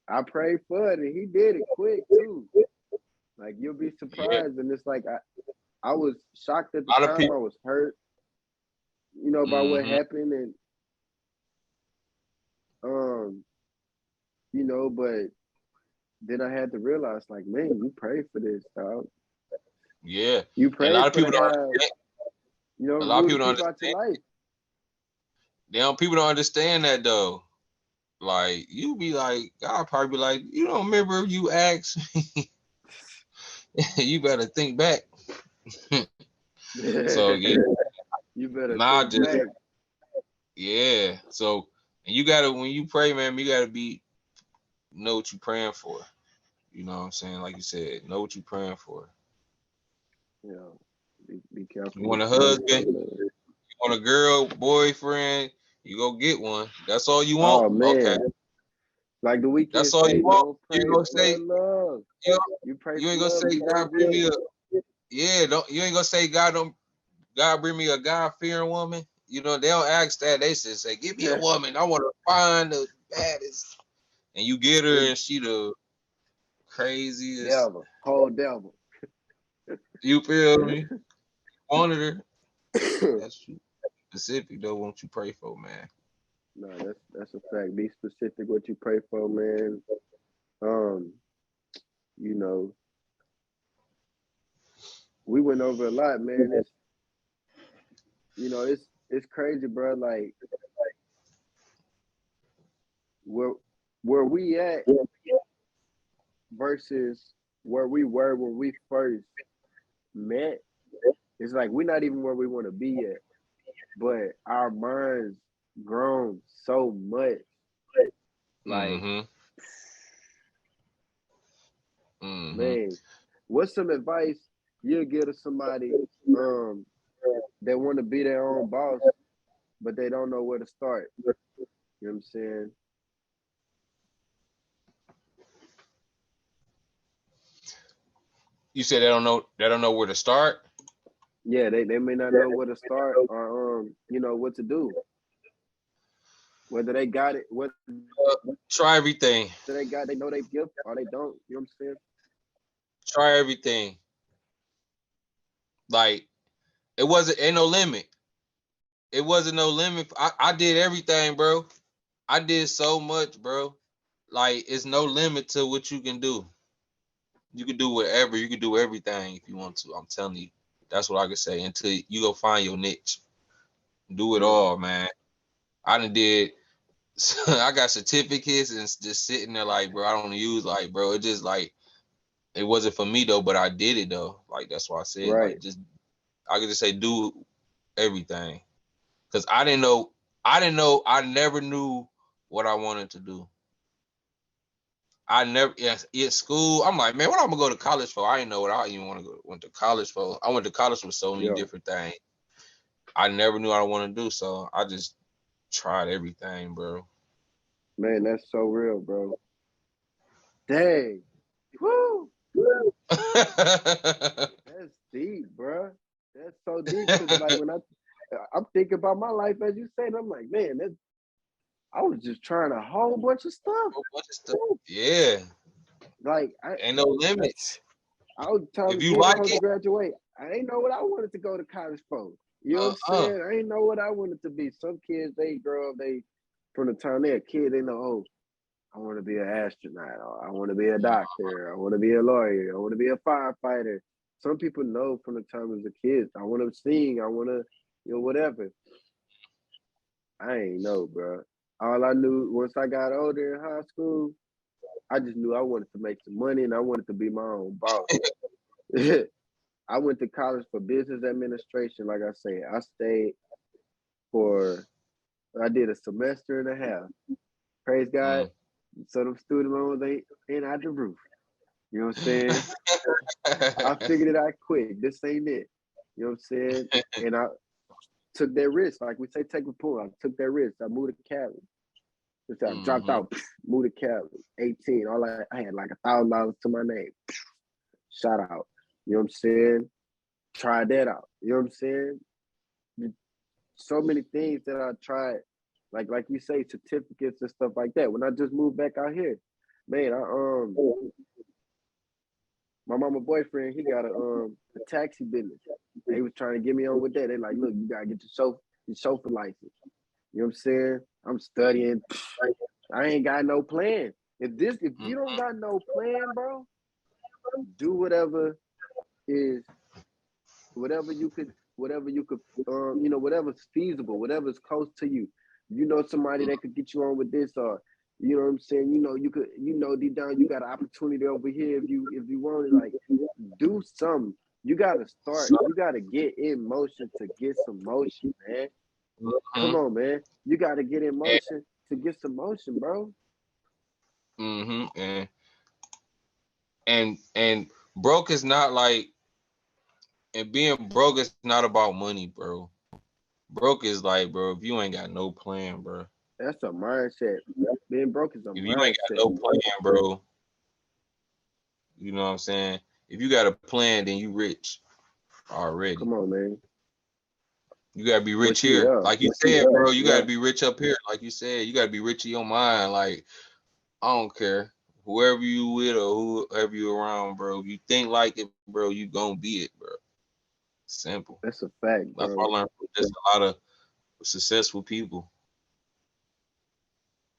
I prayed for it and he did it quick too. Like you'll be Yeah. surprised, and it's like I was shocked at the A lot of time. I people. was hurt, by what Mm-hmm. happened, and um, but then I had to realize, like, man, you prayed for this, dog. Yeah. You And a prayed lot of for to people don't have, understand. A lot of rude people don't people out your understand. life. People don't understand that though. Like you be like, God probably be like, you don't remember you asked. You better think back. So yeah, You better nah, think just back. yeah. So and you gotta when you pray, man, you gotta know what you praying for. You know what I'm saying? Like you said, know what you praying for. Be careful You want what a you wish husband, for, you man. want a girl, boyfriend, you go get one. That's all you want? Oh Okay. man, like the That's weekend all you say, want? don't You pray gonna for say love. you You pray you for ain't gonna love, say you gonna God bring get me it. a don't you ain't gonna say God bring me a God fearing woman. You know, they don't ask that. They just say, give me a woman. I want to find the baddest. And you get her and she the craziest. Devil, whole devil. You feel me? Wanted her. That's specific though, what you pray for, man. No, that's a fact. Be specific what you pray for, man. Um, you know, we went over a lot, man. It's crazy, bro. Like where where we at versus where we were when we first met. It's like we're not even where we want to be at, but our minds grown so much. Like, Mm-hmm. Mm-hmm. man, what's some advice you'll give to somebody um that want to be their own boss, but they don't know where to start? You know what I'm saying? You said they don't know where to start. Yeah, they may not know where to start or what to do. Whether they got it, whether Try everything. they got they know they gift or they don't. You know what I'm saying? Try everything. Like ain't no limit. It wasn't no limit. I did everything, bro. I did so much, bro. Like it's no limit to what you can do. You can do whatever. You can do everything if you want to. I'm telling you. That's what I can say. Until you go find your niche. Do it Yeah, all, man. I done did I got certificates and just sitting there like, bro, I don't use like, bro. It just like it wasn't for me though, but I did it though. Like that's why I said right. like just I could just say do everything. Cause I never knew what I wanted to do. I never in school. I'm like, man, what I'm gonna go to college for? I didn't know what I even want to go went to college for. I went to college with so many Yeah, different things. I never knew what I want to do, so I just tried everything, bro. man, that's so real, bro. Dang, woo, that's deep, bro. That's so deep because like when I'm thinking about my life as you said, I'm like, man, I was just trying a whole bunch of stuff. Whole stuff. Yeah, Like ain't no limits. I was telling If the you kid like supposed to it, graduate. I ain't know what I wanted to go to college for. You know what I'm uh, saying? I ain't know what I wanted to be. Some kids they grow up, they from the time they're a kid, they know, oh, I want to be an astronaut, or I want to be a doctor, I want to be a lawyer, I want to be a firefighter. Some people know from the time as a kid, I want to sing, I want to, whatever. I ain't know, bro. All I knew once I got older in high school, I just knew I wanted to make some money and I wanted to be my own boss. I went to college for business administration. Like I say, for, I did a semester and a half. Praise God. mm. So them student loans ain't out the roof. You know what I'm saying? I figured it out quick. This ain't it. You know what I'm saying? And I took that risk. Like we say, take a pull. I took that risk. I moved to Cali. Just I dropped Mm-hmm. out, moved to Cali. 18. I had like $1,000 to my name. Shout out. You know what I'm saying? Tried that out. You know what I'm saying? So many things that I tried. like you say, certificates and stuff like that. When I just moved back out here, man, my mama boyfriend, he got a taxi business. They was trying to get me on with that. They like, look, you gotta get your chauffeur license. You know what I'm saying? I'm studying. I ain't got no plan. If you don't got no plan, bro, do whatever you could, whatever's feasible, whatever's close to you. You know somebody that could get you on with this, or you know what I'm saying. You could, deep down, you got an opportunity over here if you want it. Like, do something. You gotta start. You gotta get in motion to get some motion, man. Come on, man. You gotta get in motion to get some motion, bro. And broke is not like, and being broke is not about money, bro. Broke is like, bro, if you ain't got no plan, bro. That's a mindset. Being broke is a mindset. If you ain't got no plan, bro, you know what I'm saying? If you got a plan, then you rich already. Come on, man. You gotta be rich here. Like you said, bro, you gotta be rich up here. Like you said, you gotta be rich in your mind. Like, I don't care. Whoever you with or whoever you around, bro, if you think like it, bro, you gonna be it, bro. Simple. That's a fact, bro. That's what I learned from just a lot of successful people.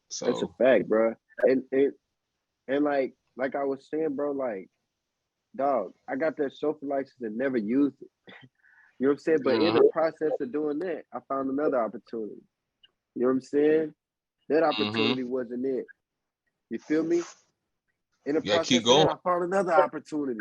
So that's a fact, bro. And like I was saying, bro, like, dog, I got that chauffeur license and never used it. You know what I'm saying? But in the process of doing that, I found another opportunity. You know what I'm saying? That opportunity wasn't it. You feel me? In the process of that, I found another opportunity.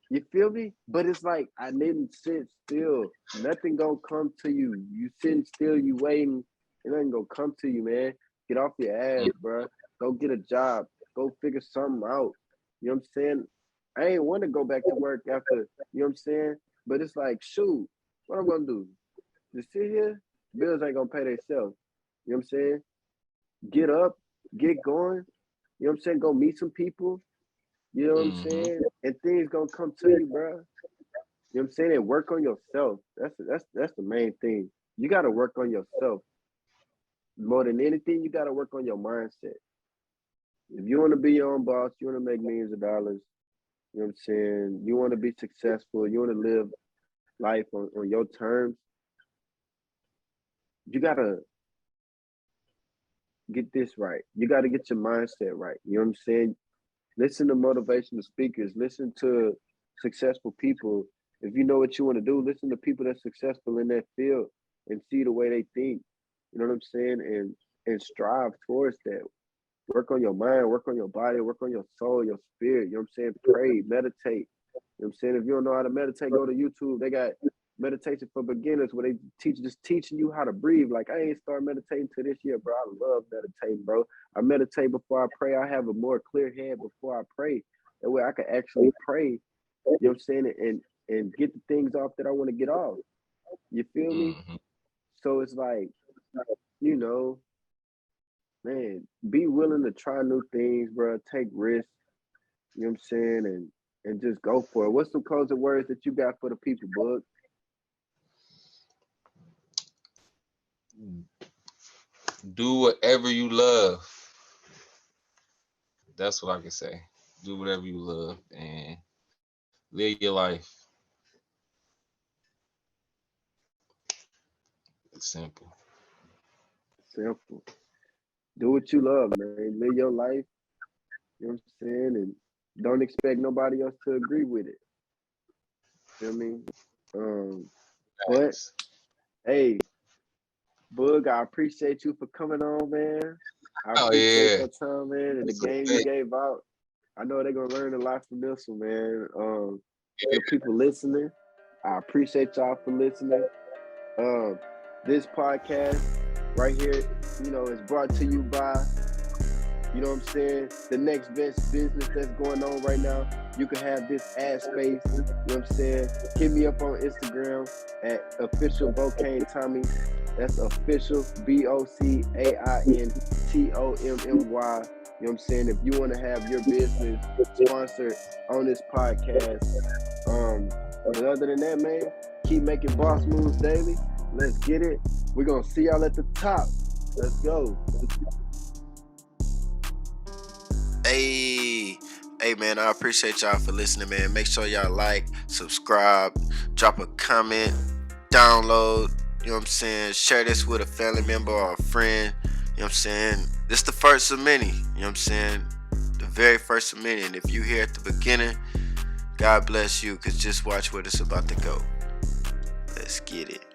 You feel me? But it's like, I didn't sit still. Nothing gonna come to you. You sitting still, you waiting. It ain't gonna come to you, man. Get off your ass, bro. Go get a job. Go figure something out. You know what I'm saying? I ain't want to go back to work after, you know what I'm saying? But it's like, shoot, what I'm gonna do? Just sit here? Bills ain't gonna pay themselves. You know what I'm saying? Get up, get going. You know what I'm saying? Go meet some people. You know what I'm saying? And things gonna come to you, bro. You know what I'm saying? And work on yourself. That's the main thing. You gotta work on yourself. More than anything, you gotta work on your mindset. If you want to be your own boss, you want to make millions of dollars, you know what I'm saying? You want to be successful, you want to live life on your terms, you gotta get this right. You gotta get your mindset right. You know what I'm saying? Listen to motivational speakers, listen to successful people. If you know what you want to do, listen to people that's successful in that field and see the way they think. You know what I'm saying? And strive towards that. Work on your mind, work on your body, work on your soul, your spirit. You know what I'm saying? Pray, meditate. You know what I'm saying? If you don't know how to meditate, go to YouTube. They got meditation for beginners where they just teaching you how to breathe. Like, I ain't started meditating till this year, bro. I love meditating, bro. I meditate before I pray. I have a more clear head before I pray. That way I can actually pray, you know what I'm saying, and get the things off that I want to get off. You feel me? So it's like, you know, man, be willing to try new things, bro. Take risks, you know what I'm saying, and just go for it. What's some closing words that you got for the people, Boog? Do whatever you love. That's what I can say. Do whatever you love and live your life. It's simple. Simple. Do what you love, man. Live your life. You know what I'm saying? And don't expect nobody else to agree with it. Feel me? But hey, Boog, I appreciate you for coming on, man. I appreciate your time, man, and the game you gave out. I know they're gonna learn a lot from this one, man. The people listening, I appreciate y'all for listening. This podcast right here, you know, is brought to you by, you know what I'm saying, the next best business that's going on right now. You can have this ad space, you know what I'm saying? Hit me up on Instagram at official Bocaine Tommy. That's official BOCAINTOMMY. You know what I'm saying? If you want to have your business sponsored on this podcast. But other than that, man, keep making boss moves daily. Let's get it. We're going to see y'all at the top. Let's go. Hey, man, I appreciate y'all for listening, man. Make sure y'all like, subscribe, drop a comment, download, you know what I'm saying? Share this with a family member or a friend, you know what I'm saying? This the first of many, you know what I'm saying? The very first of many. And if you here at the beginning, God bless you, because just watch where it's about to go. Let's get it.